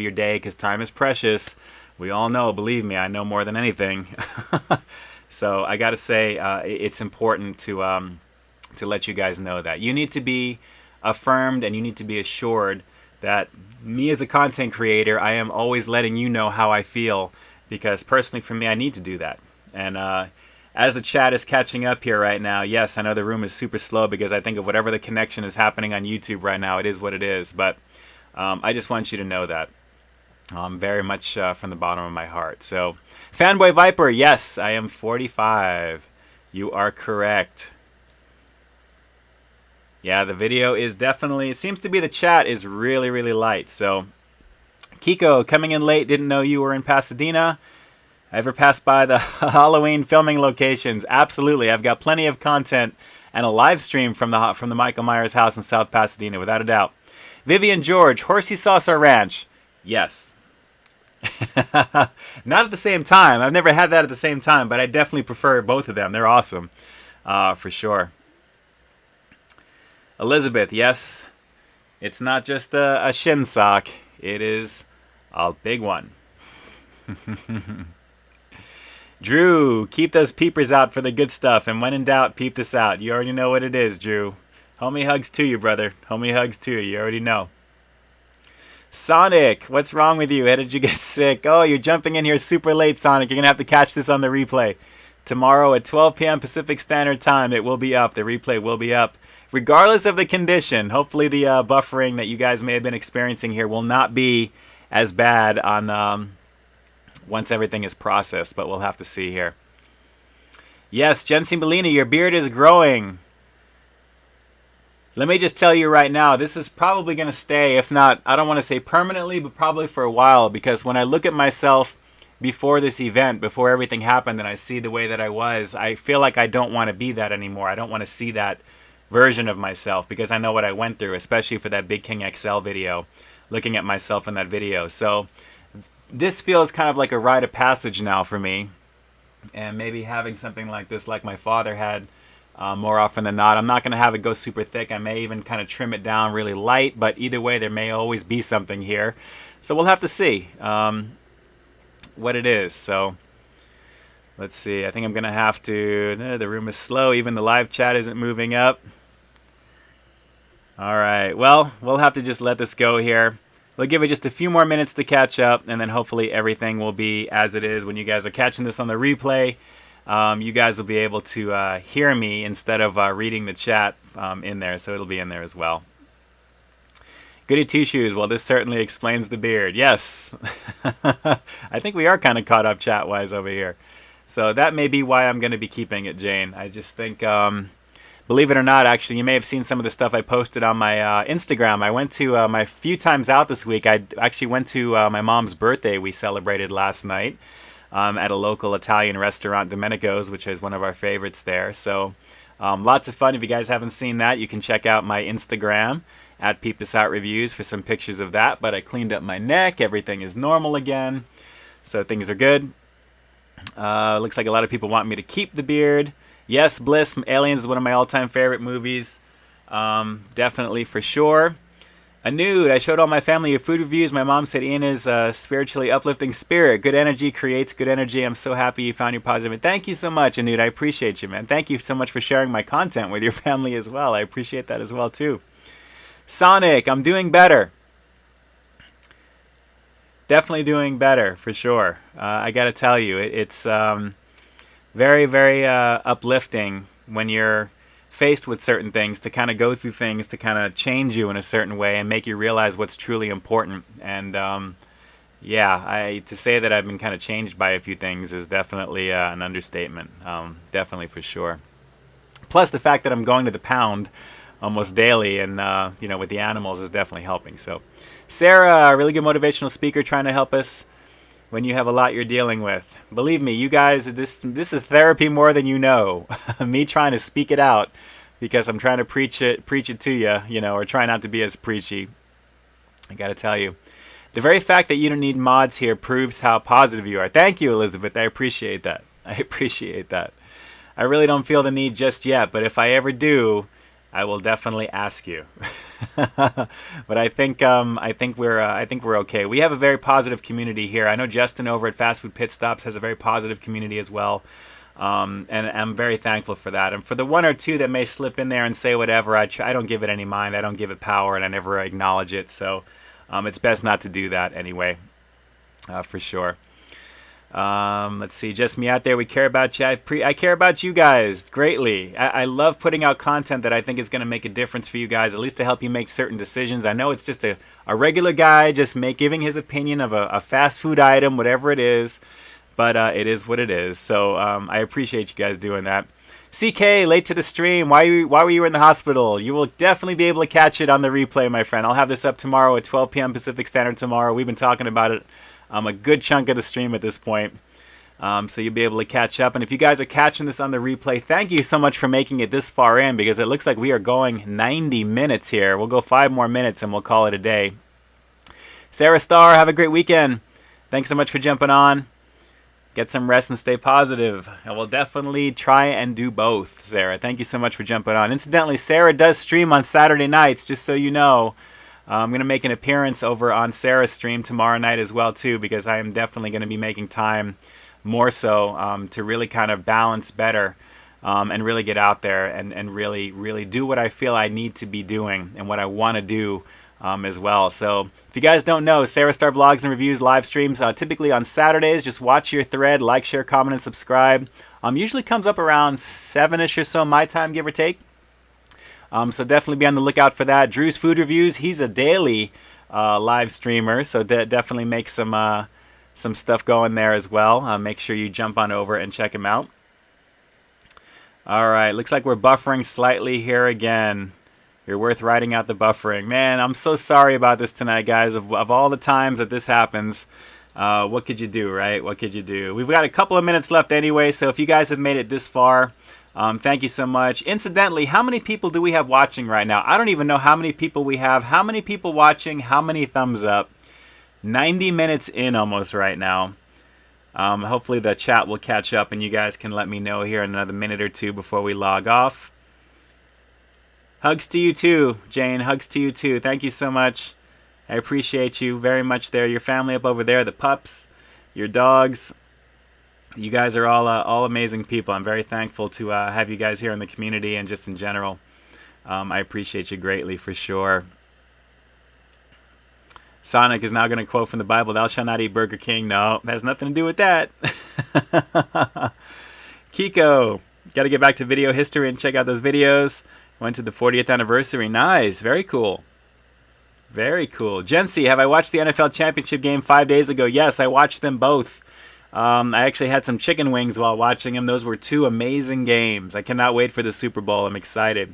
your day, because time is precious. We all know, believe me, I know more than anything. So I got to say, it's important to to let you guys know that. You need to be affirmed and you need to be assured that me as a content creator, I am always letting you know how I feel, because personally for me, I need to do that. And as the chat is catching up here right now, yes, I know the room is super slow because I think of whatever the connection is happening on YouTube right now, it is what it is. But I just want you to know that very much from the bottom of my heart. So, Fanboy Viper, yes, I am 45. You are correct. Yeah, the video is definitely, it seems to be the chat is really, really light. So, Kiko, coming in late, didn't know you were in Pasadena. Ever passed by the Halloween filming locations? Absolutely. I've got plenty of content and a live stream from the Michael Myers house in South Pasadena, without a doubt. Vivian George, horsey sauce or ranch? Yes. Not at the same time. I've never had that at the same time, but I definitely prefer both of them. They're awesome, for sure. Elizabeth, yes, it's not just a shin sock. It is a big one. Drew, keep those peepers out for the good stuff, and when in doubt, peep this out. You already know what it is, Drew. Homie hugs to you, brother. Homie hugs to you. You already know. Sonic, what's wrong with you? How did you get sick? Oh, you're jumping in here super late, Sonic. You're going to have to catch this on the replay. Tomorrow at 12 p.m. Pacific Standard Time, it will be up. The replay will be up. Regardless of the condition, hopefully the buffering that you guys may have been experiencing here will not be as bad on once everything is processed, but we'll have to see here. Yes, Jency Molina, your beard is growing. Let me just tell you right now, this is probably going to stay, if not, I don't want to say permanently, but probably for a while, because when I look at myself before this event, before everything happened, and I see the way that I was, I feel like I don't want to be that anymore. I don't want to see that version of myself, because I know what I went through, especially for that Big King XL video, looking at myself in that video. So this feels kind of like a rite of passage now for me, and maybe having something like this, like my father had, more often than not. I'm not going to have it go super thick. I may even kind of trim it down really light, but either way, there may always be something here. So we'll have to see what it is. So let's see. I think I'm going to have to... the room is slow. Even the live chat isn't moving up. All right. Well, we'll have to just let this go here. We'll give it just a few more minutes to catch up, and then hopefully everything will be as it is when you guys are catching this on the replay. You guys will be able to hear me instead of reading the chat in there, so it'll be in there as well. Goody Two-Shoes, well, this certainly explains the beard. Yes. I think we are kind of caught up chat-wise over here. So that may be why I'm going to be keeping it, Jane. I just think, believe it or not, actually, you may have seen some of the stuff I posted on my Instagram. I went to my few times out this week. I actually went to my mom's birthday we celebrated last night. At a local Italian restaurant, Domenico's, which is one of our favorites there. So lots of fun. If you guys haven't seen that, you can check out my Instagram at Peep This Out Reviews for some pictures of that. But I cleaned up my neck. Everything is normal again. So things are good. Looks like a lot of people want me to keep the beard. Yes, Bliss, Aliens is one of my all-time favorite movies. Definitely for sure. A nude. I showed all my family your food reviews. My mom said Ian is a spiritually uplifting spirit. Good energy creates good energy. I'm so happy you found your positive. And thank you so much, Anud. I appreciate you, man. Thank you so much for sharing my content with your family as well. I appreciate that as well, too. Sonic, I'm doing better. Definitely doing better, for sure. I got to tell you, it's very, very uplifting when you're faced with certain things, to kind of go through things to kind of change you in a certain way and make you realize what's truly important. And yeah, to say that I've been kind of changed by a few things is definitely an understatement. Definitely for sure. Plus the fact that I'm going to the pound almost daily and with the animals is definitely helping. So Sarah, a really good motivational speaker, trying to help us when you have a lot you're dealing with. Believe me, you guys, this is therapy more than you know. Me trying to speak it out because I'm trying to preach it to you, or try not to be as preachy. I got to tell you, the very fact that you don't need mods here proves how positive you are. Thank you, Elizabeth. I appreciate that. I appreciate that. I really don't feel the need just yet, but if I ever do, I will definitely ask you. But I think we're okay. We have a very positive community here. I know Justin over at Fast Food Pit Stops has a very positive community as well. And I'm very thankful for that. And for the one or two that may slip in there and say whatever, I don't give it any mind. I don't give it power, and I never acknowledge it. So it's best not to do that anyway, for sure. Let's see, just me out there. We care about you. I care about you guys greatly. I love putting out content that I think is going to make a difference for you guys, at least to help you make certain decisions. I know it's just a regular guy just giving his opinion of a fast food item, whatever it is. But it is what it is. So I appreciate you guys doing that. CK, late to the stream. Why were you in the hospital? You will definitely be able to catch it on the replay, my friend. I'll have this up tomorrow at 12 p.m. Pacific Standard tomorrow. We've been talking about it a good chunk of the stream at this point. So you'll be able to catch up. And if you guys are catching this on the replay, thank you so much for making it this far in, because it looks like we are going 90 minutes here. We'll go 5 more minutes and we'll call it a day. Sarah Starr, have a great weekend. Thanks so much for jumping on. Get some rest and stay positive. I will definitely try and do both, Sarah. Thank you so much for jumping on. Incidentally, Sarah does stream on Saturday nights, just so you know. I'm going to make an appearance over on Sarah's stream tomorrow night as well, too, because I am definitely going to be making time more so to really kind of balance better and really get out there and really, really do what I feel I need to be doing and what I want to do as well. So if you guys don't know, Sarah Star Vlogs and Reviews live streams typically on Saturdays. Just watch your thread, like, share, comment, and subscribe. Usually comes up around 7-ish or so my time, give or take. So definitely be on the lookout for that. Drew's Food Reviews, he's a daily live streamer, so definitely make some stuff going there as well. Make sure you jump on over and check him out. All right, looks like we're buffering slightly here again. You're worth writing out the buffering. Man, I'm so sorry about this tonight, guys. Of all the times that this happens, what could you do, right? What could you do? We've got a couple of minutes left anyway, so if you guys have made it this far, thank you so much. Incidentally, how many people do we have watching right now? I don't even know how many people we have. How many people watching? How many thumbs up? 90 minutes in almost right now. Hopefully the chat will catch up and you guys can let me know here in another minute or two before we log off. Hugs to you too, Jane. Hugs to you too. Thank you so much. I appreciate you very much there. Your family up over there, the pups, your dogs. You guys are all amazing people. I'm very thankful to have you guys here in the community and just in general. I appreciate you greatly for sure. Sonic is now going to quote from the Bible, "Thou shalt not eat Burger King." No, that has nothing to do with that. Kiko, got to get back to video history and check out those videos. Went to the 40th anniversary. Nice. Very cool. Very cool. Jency, have I watched the NFL Championship game 5 days ago? Yes, I watched them both. I actually had some chicken wings while watching them. Those were 2 amazing games. I cannot wait for the Super Bowl. I'm excited.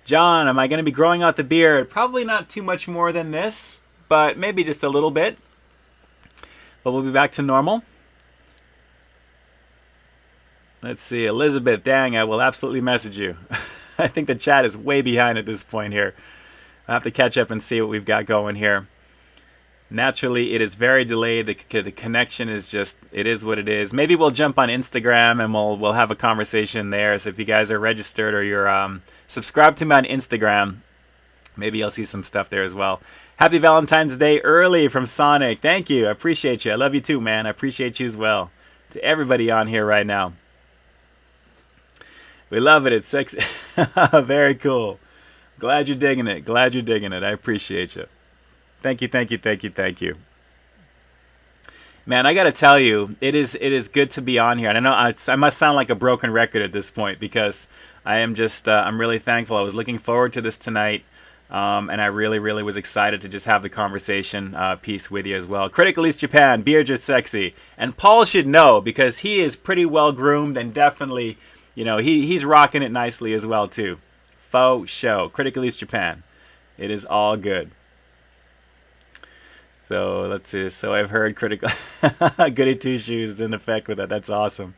John, am I going to be growing out the beard? Probably not too much more than this, but maybe just a little bit. But we'll be back to normal. Let's see. Elizabeth, dang, I will absolutely message you. I think the chat is way behind at this point here. I'll have to catch up and see what we've got going here. Naturally, it is very delayed. The connection is just, it is what it is. Maybe we'll jump on Instagram and we'll have a conversation there. So if you guys are registered or you're subscribed to me on Instagram, maybe you'll see some stuff there as well. Happy Valentine's Day early from Sonic. Thank you. I appreciate you. I love you too, man. I appreciate you as well. To everybody on here right now. We love it. It's sexy. Very cool. Glad you're digging it. Glad you're digging it. I appreciate you. Thank you, thank you, thank you, thank you. Man, I got to tell you, it is good to be on here. And I know I must sound like a broken record at this point because I am just, I'm really thankful. I was looking forward to this tonight. And I really, really was excited to just have the conversation piece with you as well. Critical East Japan, beard just sexy. And Paul should know because he is pretty well groomed and definitely, you know, he's rocking it nicely as well too. Faux show. Critical East Japan. It is all good. So let's see. So I've heard critical Goody Two Shoes is in effect with that. That's awesome.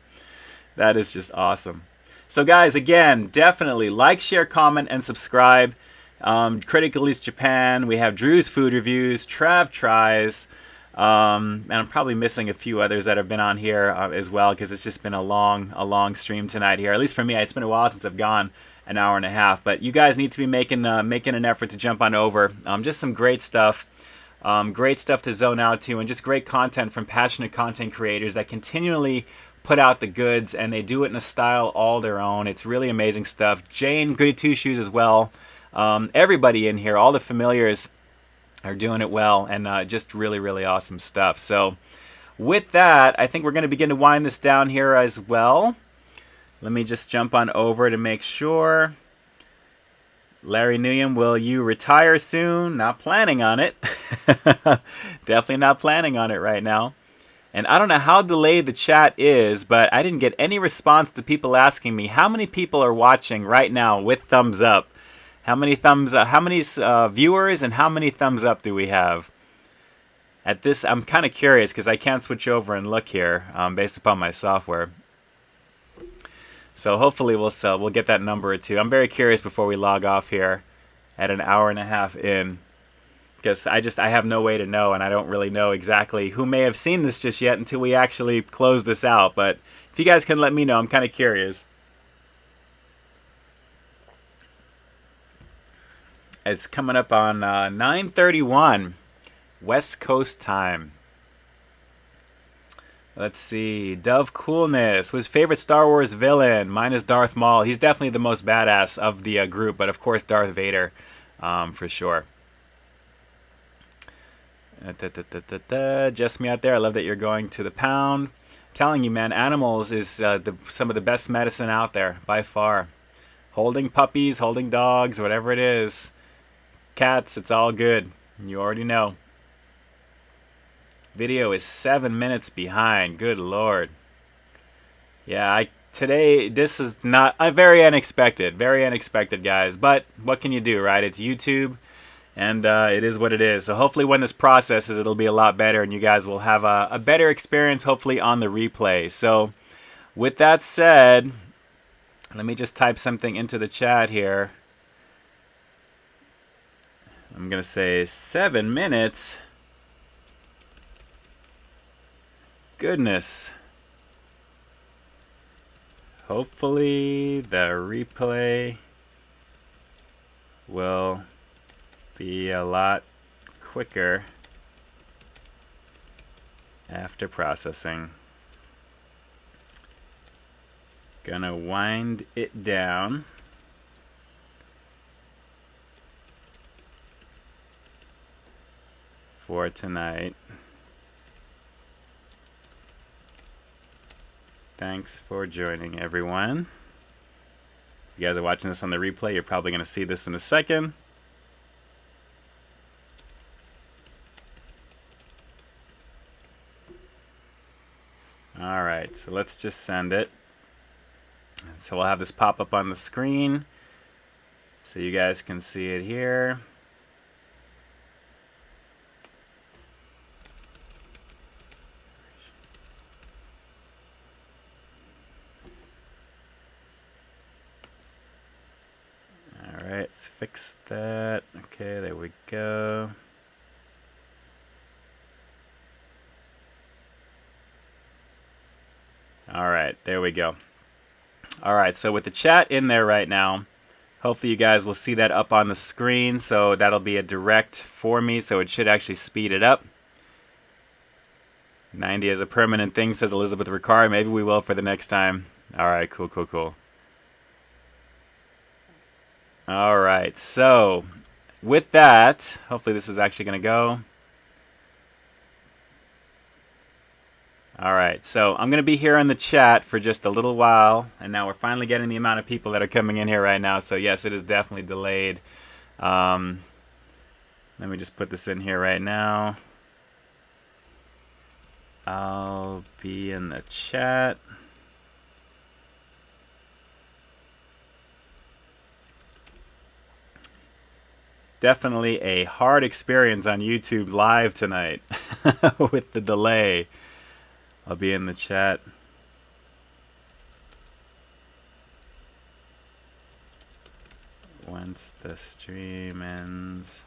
That is just awesome. So guys, again, definitely like, share, comment, and subscribe. Critical East Japan. We have Drew's Food Reviews, Trav Tries, and I'm probably missing a few others that have been on here as well because it's just been a long stream tonight here. At least for me, it's been a while since I've gone an hour and a half. But you guys need to be making an effort to jump on over. Just some great stuff. Great stuff to zone out to, and just great content from passionate content creators that continually put out the goods, and they do it in a style all their own. It's really amazing stuff. Jane, Goody Two Shoes as well. Everybody in here, all the familiars are doing it well, and just really, really awesome stuff. So with that, I think we're going to begin to wind this down here as well. Let me just jump on over to make sure. Larry Nguyen, will you retire soon? Not planning on it. Definitely not planning on it right now. And I don't know how delayed the chat is, but I didn't get any response to people asking me how many people are watching right now with thumbs up. How many thumbs up? How many viewers and how many thumbs up do we have? At this, I'm kind of curious because I can't switch over and look here based upon my software. So hopefully we'll get that number or two. I'm very curious before we log off here at an hour and a half in, because I have no way to know, and I don't really know exactly who may have seen this just yet until we actually close this out. But if you guys can let me know, I'm kind of curious. It's coming up on 9:31 West Coast time. Let's see. Dove Coolness. Who's favorite Star Wars villain? Mine is Darth Maul. He's definitely the most badass of the group, but of course Darth Vader for sure. Just me out there. I love that you're going to the pound. I'm telling you, man, animals is some of the best medicine out there by far. Holding puppies, holding dogs, whatever it is. Cats, it's all good. You already know. Video is 7 minutes behind. Good Lord. Yeah, today this is not very unexpected, guys. But what can you do, right? It's YouTube, and it is what it is. So hopefully, when this processes, it'll be a lot better, and you guys will have a better experience, hopefully, on the replay. So, with that said, let me just type something into the chat here. I'm gonna say 7 minutes. Goodness. Hopefully the replay will be a lot quicker after processing. Gonna wind it down. For tonight. Thanks for joining, everyone. If you guys are watching this on the replay, you're probably going to see this in a second. All right, so let's just send it. So we'll have this pop up on the screen so you guys can see it here. Let's fix that. Okay, there we go. All right, there we go. All right, so with the chat in there right now, hopefully you guys will see that up on the screen. So that'll be a direct for me, so it should actually speed it up. 90 is a permanent thing, says Elizabeth Rickard. Maybe we will for the next time. All right, cool, cool, cool. All right, so with that, hopefully this is actually going to go. All right, so I'm going to be here in the chat for just a little while, and now we're finally getting the amount of people that are coming in here right now. So yes, it is definitely delayed. Let me just put this in here right now. I'll be in the chat. Definitely a hard experience on YouTube live tonight with the delay. I'll be in the chat. Once the stream ends.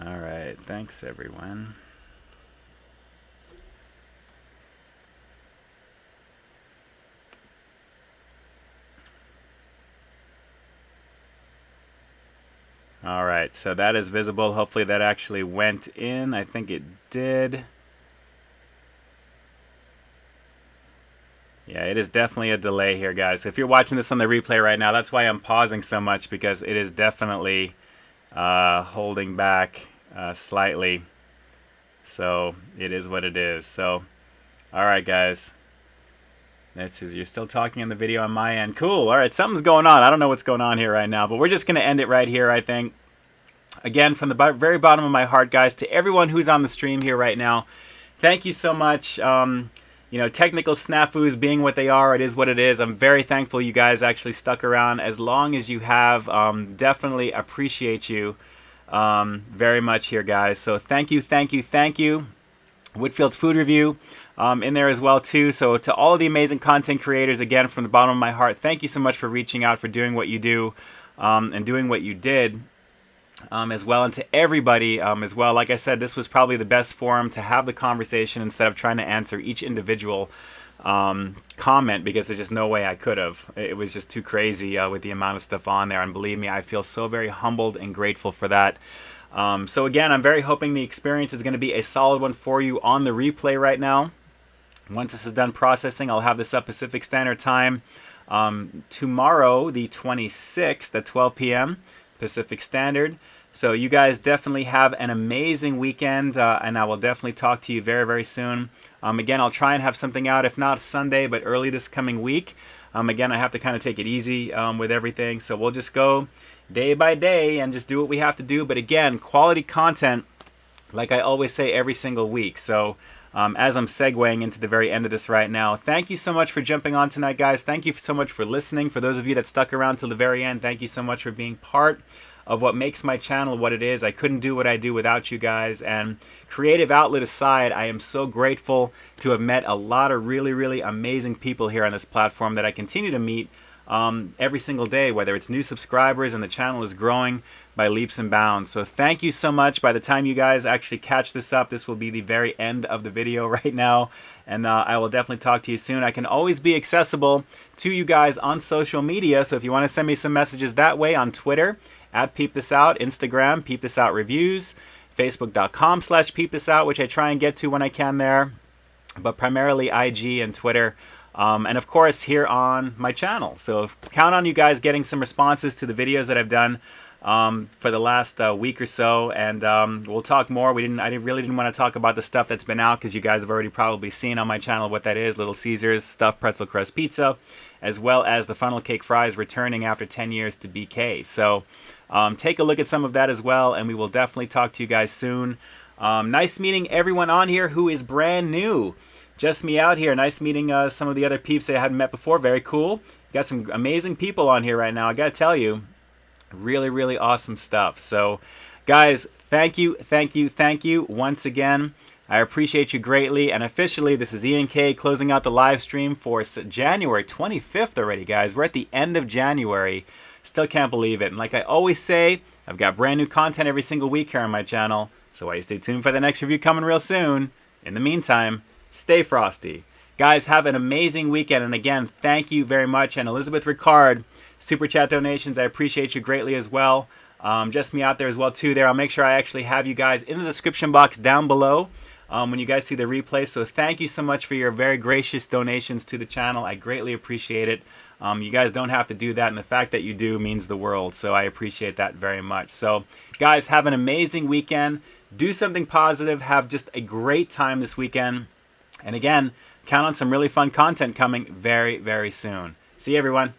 All right, thanks everyone. right, so that is visible. Hopefully that actually went in. I think it did. Yeah, it is definitely a delay here, guys. So if you're watching this on the replay right now, that's why I'm pausing so much, because it is definitely holding back slightly. So it is what it is. So, all right, guys. This is, you're still talking in the video on my end. Cool. All right, something's going on. I don't know what's going on here right now, but we're just going to end it right here, I think. Again, from the very bottom of my heart, guys, to everyone who's on the stream here right now, thank you so much. You know, technical snafus being what they are, it is what it is. I'm very thankful you guys actually stuck around as long as you have. Definitely appreciate you very much here, guys. So thank you, thank you, thank you. Whitfield's Food Review in there as well, too. So to all of the amazing content creators, again, from the bottom of my heart, thank you so much for reaching out, for doing what you do and doing what you did. As well, and to everybody as well. Like I said, this was probably the best forum to have the conversation instead of trying to answer each individual comment, because there's just no way I could have. It was just too crazy with the amount of stuff on there, and believe me, I feel so very humbled and grateful for that. So again, I'm very hoping the experience is going to be a solid one for you on the replay right now. Once this is done processing, I'll have this up Pacific Standard Time tomorrow, the 26th at 12 p.m. Pacific Standard. So you guys definitely have an amazing weekend, and I will definitely talk to you very, very soon. Again, I'll try and have something out, if not Sunday, but early this coming week. Again, I have to kind of take it easy with everything, so we'll just go day by day and just do what we have to do. But again, quality content, like I always say every single week. So as I'm segueing into the very end of this right now, thank you so much for jumping on tonight, guys. Thank you so much for listening. For those of you that stuck around till the very end, thank you so much for being part of what makes my channel what it is. I couldn't do what I do without you guys. And creative outlet aside, I am so grateful to have met a lot of really, really amazing people here on this platform that I continue to meet every single day, whether it's new subscribers, and the channel is growing by leaps and bounds. So thank you so much. By the time you guys actually catch this up, this will be the very end of the video right now, and I will definitely talk to you soon. I can always be accessible to you guys on social media, so if you want to send me some messages that way, on Twitter at Peep This Out, Instagram Peep This Out Reviews, Facebook.com/Peep This Out, which I try and get to when I can there, but primarily IG and Twitter. And of course here on my channel. So count on you guys getting some responses to the videos that I've done for the last week or so, and we'll talk more. I really didn't want to talk about the stuff that's been out, because you guys have already probably seen on my channel what that is: Little Caesars stuffed pretzel crust pizza, as well as the funnel cake fries returning after 10 years to BK. So take a look at some of that as well, and we will definitely talk to you guys soon. Nice meeting everyone on here who is brand new. Just Me Out Here. Nice meeting some of the other peeps that I hadn't met before. Very cool. Got some amazing people on here right now, I gotta tell you. Really, really awesome stuff. So, guys, thank you, thank you, thank you once again. I appreciate you greatly. And officially, this is Ian K closing out the live stream for January 25th already, guys. We're at the end of January. Still can't believe it. And like I always say, I've got brand new content every single week here on my channel. So why you stay tuned for the next review coming real soon. In the meantime, stay frosty. Guys, have an amazing weekend. And again, thank you very much. And Elizabeth Rickard, Super Chat donations, I appreciate you greatly as well. Just Me Out There as well, too. There, I'll make sure I actually have you guys in the description box down below when you guys see the replay. So thank you so much for your very gracious donations to the channel. I greatly appreciate it. You guys don't have to do that, and the fact that you do means the world. So I appreciate that very much. So, guys, have an amazing weekend. Do something positive. Have just a great time this weekend. And again, count on some really fun content coming very, very soon. See you, everyone.